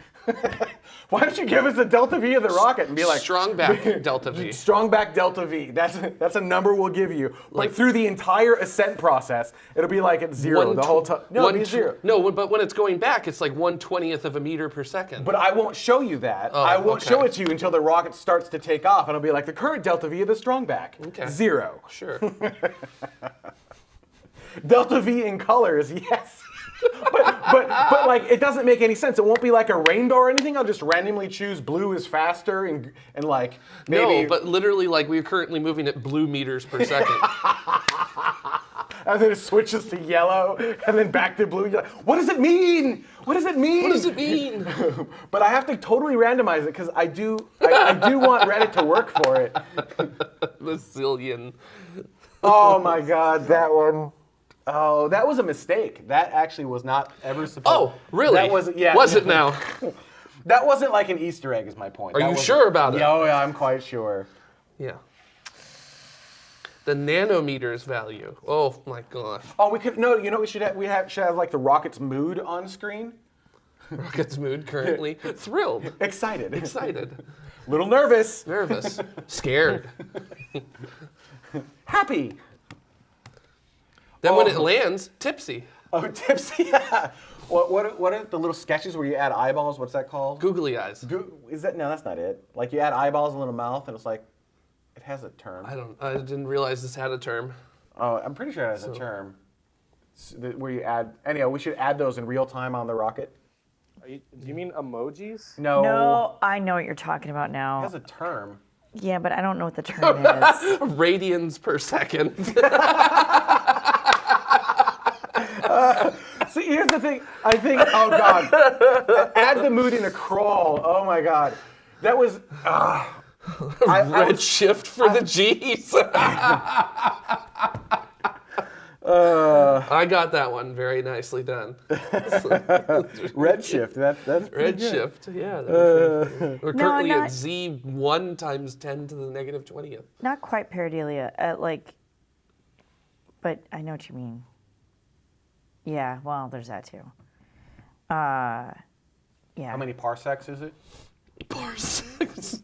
Why don't you give us a Delta V of the rocket and be like Strong back Delta V. Strong back Delta V. That's a number we'll give you. Like through the entire ascent process, it'll be like at zero the whole time. No, it'll be zero. No, but when it's going back, it's like 1/20th of a meter per second. But I won't show you that. Oh, I won't okay. show it to you until the rocket starts to take off, and it'll be like the current Delta V of the strong back. Okay. Zero. Sure. Delta V in colors, yes. but like it doesn't make any sense. It won't be like a rainbow or anything. I'll just randomly choose blue is faster and like maybe. No, but literally like we're currently moving at blue meters per second. And then it switches to yellow and then back to blue. You're like, what does it mean? What does it mean? What does it mean? But I have to totally randomize it because I do want Reddit to work for it. The zillion. Oh my God, that one. Oh, that was a mistake. That actually was not ever supposed. Oh, really? That was yeah. Was it now? That wasn't like an Easter egg, is my point. Are That you wasn't- sure about it? Yeah, oh, yeah, I'm quite sure. Yeah. The nanometers value. Oh my gosh. Oh, we could no. You know, what we should have like the rocket's mood on screen. Rocket's mood currently. Thrilled. Excited. Excited. Little nervous. Nervous. Scared. Happy. Then when it lands, tipsy. Oh, tipsy. What are the little sketches where you add eyeballs? What's that called? Googly eyes. Is that no? That's not it. Like you add eyeballs in a little mouth, and it's like it has a term. I didn't realize this had a term. Oh, I'm pretty sure it has a term. Where you add. Anyhow, we should add those in real time on the rocket. Do you mean emojis? No. No, I know what you're talking about It now. has a term. Yeah, but I don't know what the term is. Radians per second. See, here's the thing. I think. Oh God. Add the mood in a crawl. Oh my God. That was. Redshift for the G's. I got that one very nicely done. Redshift. That's pretty good. Redshift, yeah. We're currently not- at Z1 times 10 to the negative 20th. Not quite pareidolia, but I know what you mean. Yeah, well, there's that too. Yeah. How many parsecs is it? Parsecs.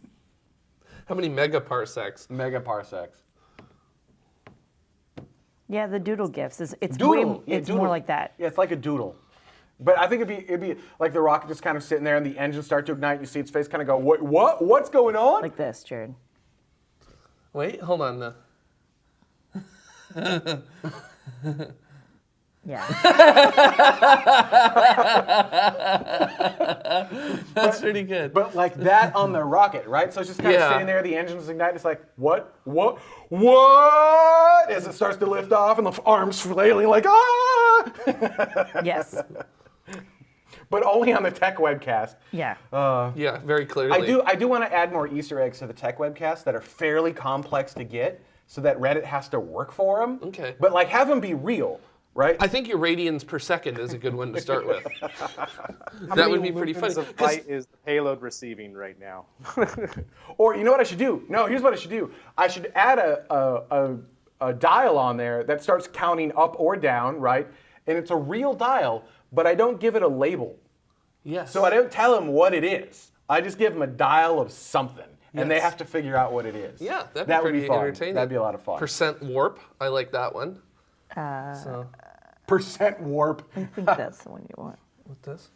How many megaparsecs? Megaparsecs. Yeah, the doodle gifts. It's Doodle. Yeah, it's doodle. more like that. Yeah, it's like a doodle. But I think it'd be like the rocket just kind of sitting there and the engines start to ignite. You see its face kind of go, what's going on? Like this, Jared. Wait, hold on. Yeah. That's pretty good. But like that on the rocket, right? So it's just kind of Yeah. sitting there, the engines ignite, it's like, what? As it starts to lift off and the arms flailing like, ah! Yes. But only on the tech webcast. Yeah. Yeah, very clearly. I do want to add more Easter eggs to the tech webcast that are fairly complex to get so that Reddit has to work for them. Okay. But like have them be real, right? I think your radians per second is a good one to start with. That How would many be pretty funny. lumens of 'Cause- light is the payload receiving right now? Or you know what I should do? No, here's what I should do. I should add a dial on there that starts counting up or down, right? And it's a real dial, but I don't give it a label. Yes. So I don't tell them what it is. I just give them a dial of something, and they Yes. have to figure out what it is. Yeah, that'd be that would pretty be fun. entertaining. That'd be a lot of fun. Percent warp. I like that one. So, Percent warp. I think that's the one you want. what's this?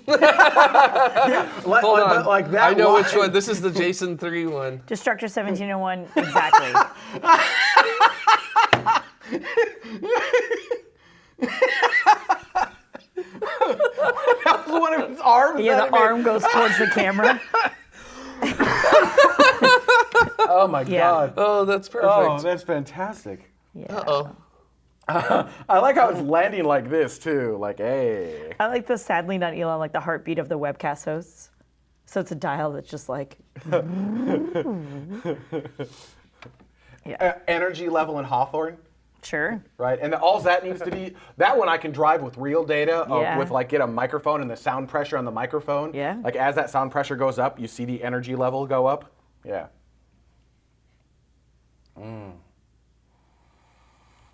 Hold Hold on. But like that I know line- which one. This is the Jason 3 one. Destructor 1701, exactly. That was one of his arms. Yeah, that the he made. arm goes towards the camera. Oh my Yeah. god. Oh, that's perfect. Oh, that's fantastic. Yeah. Uh-oh. I like how it's landing like this too. Like, hey. I like the sadly not Elon, like the heartbeat of the webcast hosts. So it's a dial that's just like. Energy level in Hawthorne. Sure. Right, and all that needs to be, that one I can drive with real data, Yeah. with like get a microphone and the sound pressure on the microphone. Yeah. Like as that sound pressure goes up, you see the energy level go up. Yeah.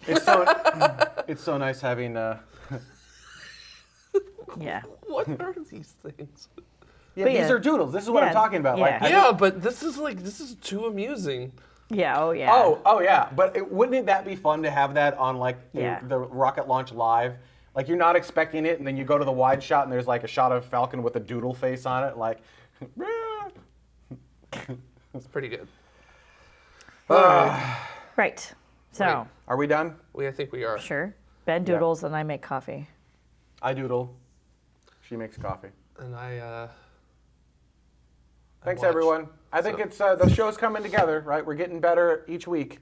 It's so, it's so nice having, Yeah. What are these things? yeah, But these yeah. are doodles. This is what I'm Yeah, talking about. Like, yeah. I Yeah, but this is too amusing. Yeah. Oh yeah. Oh yeah, but wouldn't that be fun to have that on like Yeah. the rocket launch live? Like you're not expecting it, and then you go to the wide shot, and there's like a shot of Falcon with a doodle face on it, like. It's pretty good. Right. So Right. Are we done? I think we are. sure. Ben doodles and I make coffee. I doodle. She makes coffee. And I Thanks watch. everyone. I think So- it's the show's coming together, right? We're getting better each week.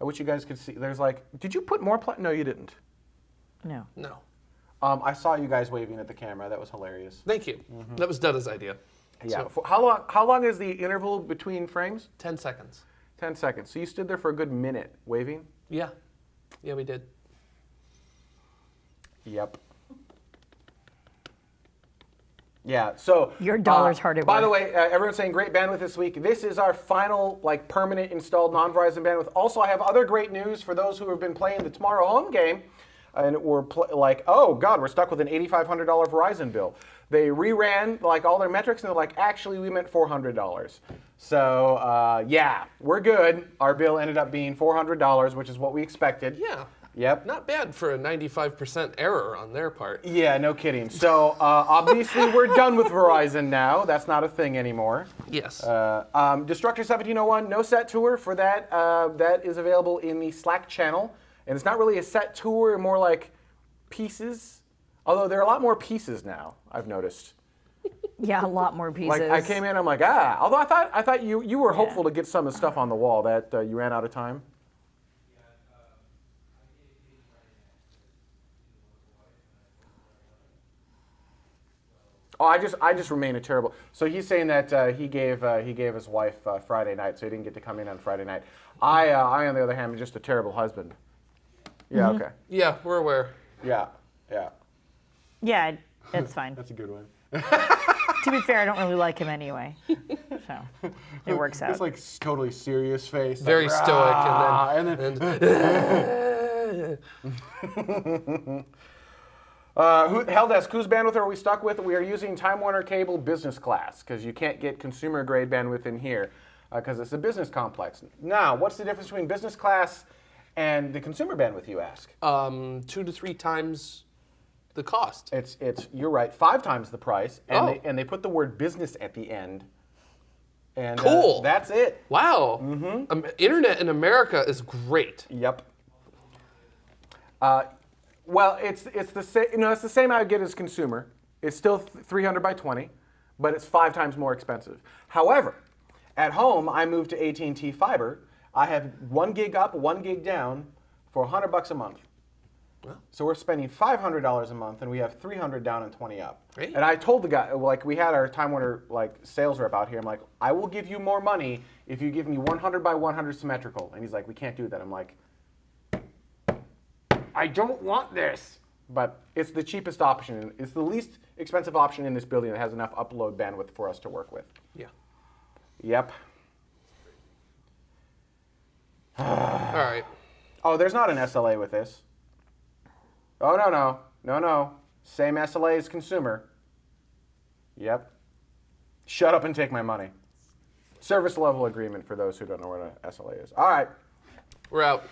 I wish you guys could see. There's like, did you put more? No, you didn't. No. No. I saw you guys waving at the camera. That was hilarious. Thank you. That was Dutta's idea. Yeah. So, How long is the interval between frames? 10 seconds. 10 seconds. So you stood there for a good minute waving? Yeah. Yeah, we did. Yep. Yeah, so Your dollar's hard at By the work. way, everyone's saying great bandwidth this week. This is our final like permanent installed non-Verizon bandwidth. Also, I have other great news for those who have been playing the TMRO home game, and we're like, oh God, we're stuck with an $8,500 Verizon bill. They reran like all their metrics, and they're like, actually, we meant $400. So yeah, we're good. Our bill ended up being $400, which is what we expected. Yeah. Yep. Not bad for a 95% error on their part. Yeah, no kidding. So obviously we're done with Verizon now. That's not a thing anymore. Yes. Destructor 1701, no set tour for that. That is available in the Slack channel. And it's not really a set tour, more like pieces. Although there are a lot more pieces now, I've noticed. Yeah, a lot more pieces. Like I came in, I'm like, Although I thought you were hopeful to get some of the stuff on the wall that you ran out of time. Oh, I just remain a terrible. So he's saying that he gave his wife Friday night, so he didn't get to come in on Friday night. I on the other hand, am just a terrible husband. Yeah. Okay. Yeah, we're aware. Yeah. Yeah. Yeah, it's fine. That's a good one. To be fair, I don't really like him anyway. So it works out. It's like totally serious face. Very like, stoic, "Rah," and then Heldesk, whose bandwidth are we stuck with? We are using Time Warner Cable business class because you can't get consumer grade bandwidth in here because it's a business complex. Now, what's the difference between business class and the consumer bandwidth, you ask? 2 to 3 times the cost. It's you're right, 5 times the price, and Oh. they put the word business at the end. And Cool. that's it. Wow. Internet in America is great. Yep. Well, it's the same. It's the same I would get as consumer. It's still 300 by 20, but it's 5 times more expensive. However, at home, I moved to AT&T Fiber. I have 1 gig up, 1 gig down, for $100 a month. So we're spending $500 a month, and we have 300 down and 20 up. Great. And I told the guy, like, we had our Time Warner sales rep out here. I'm like, I will give you more money if you give me 100 by 100 symmetrical. And he's like, we can't do that. I'm like, I don't want this. But it's the cheapest option. It's the least expensive option in this building that has enough upload bandwidth for us to work with. Yeah. Yep. All right. Oh, there's not an SLA with this. Oh, no. Same SLA as consumer. Yep. Shut up and take my money. Service level agreement for those who don't know what an SLA is. All right. We're out.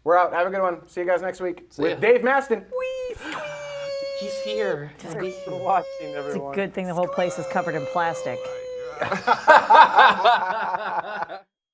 We're out. Have a good one. See you guys next week ya. with Dave Maston. He's here. Thanks for watching, It's everyone. a good thing the whole place is covered in plastic.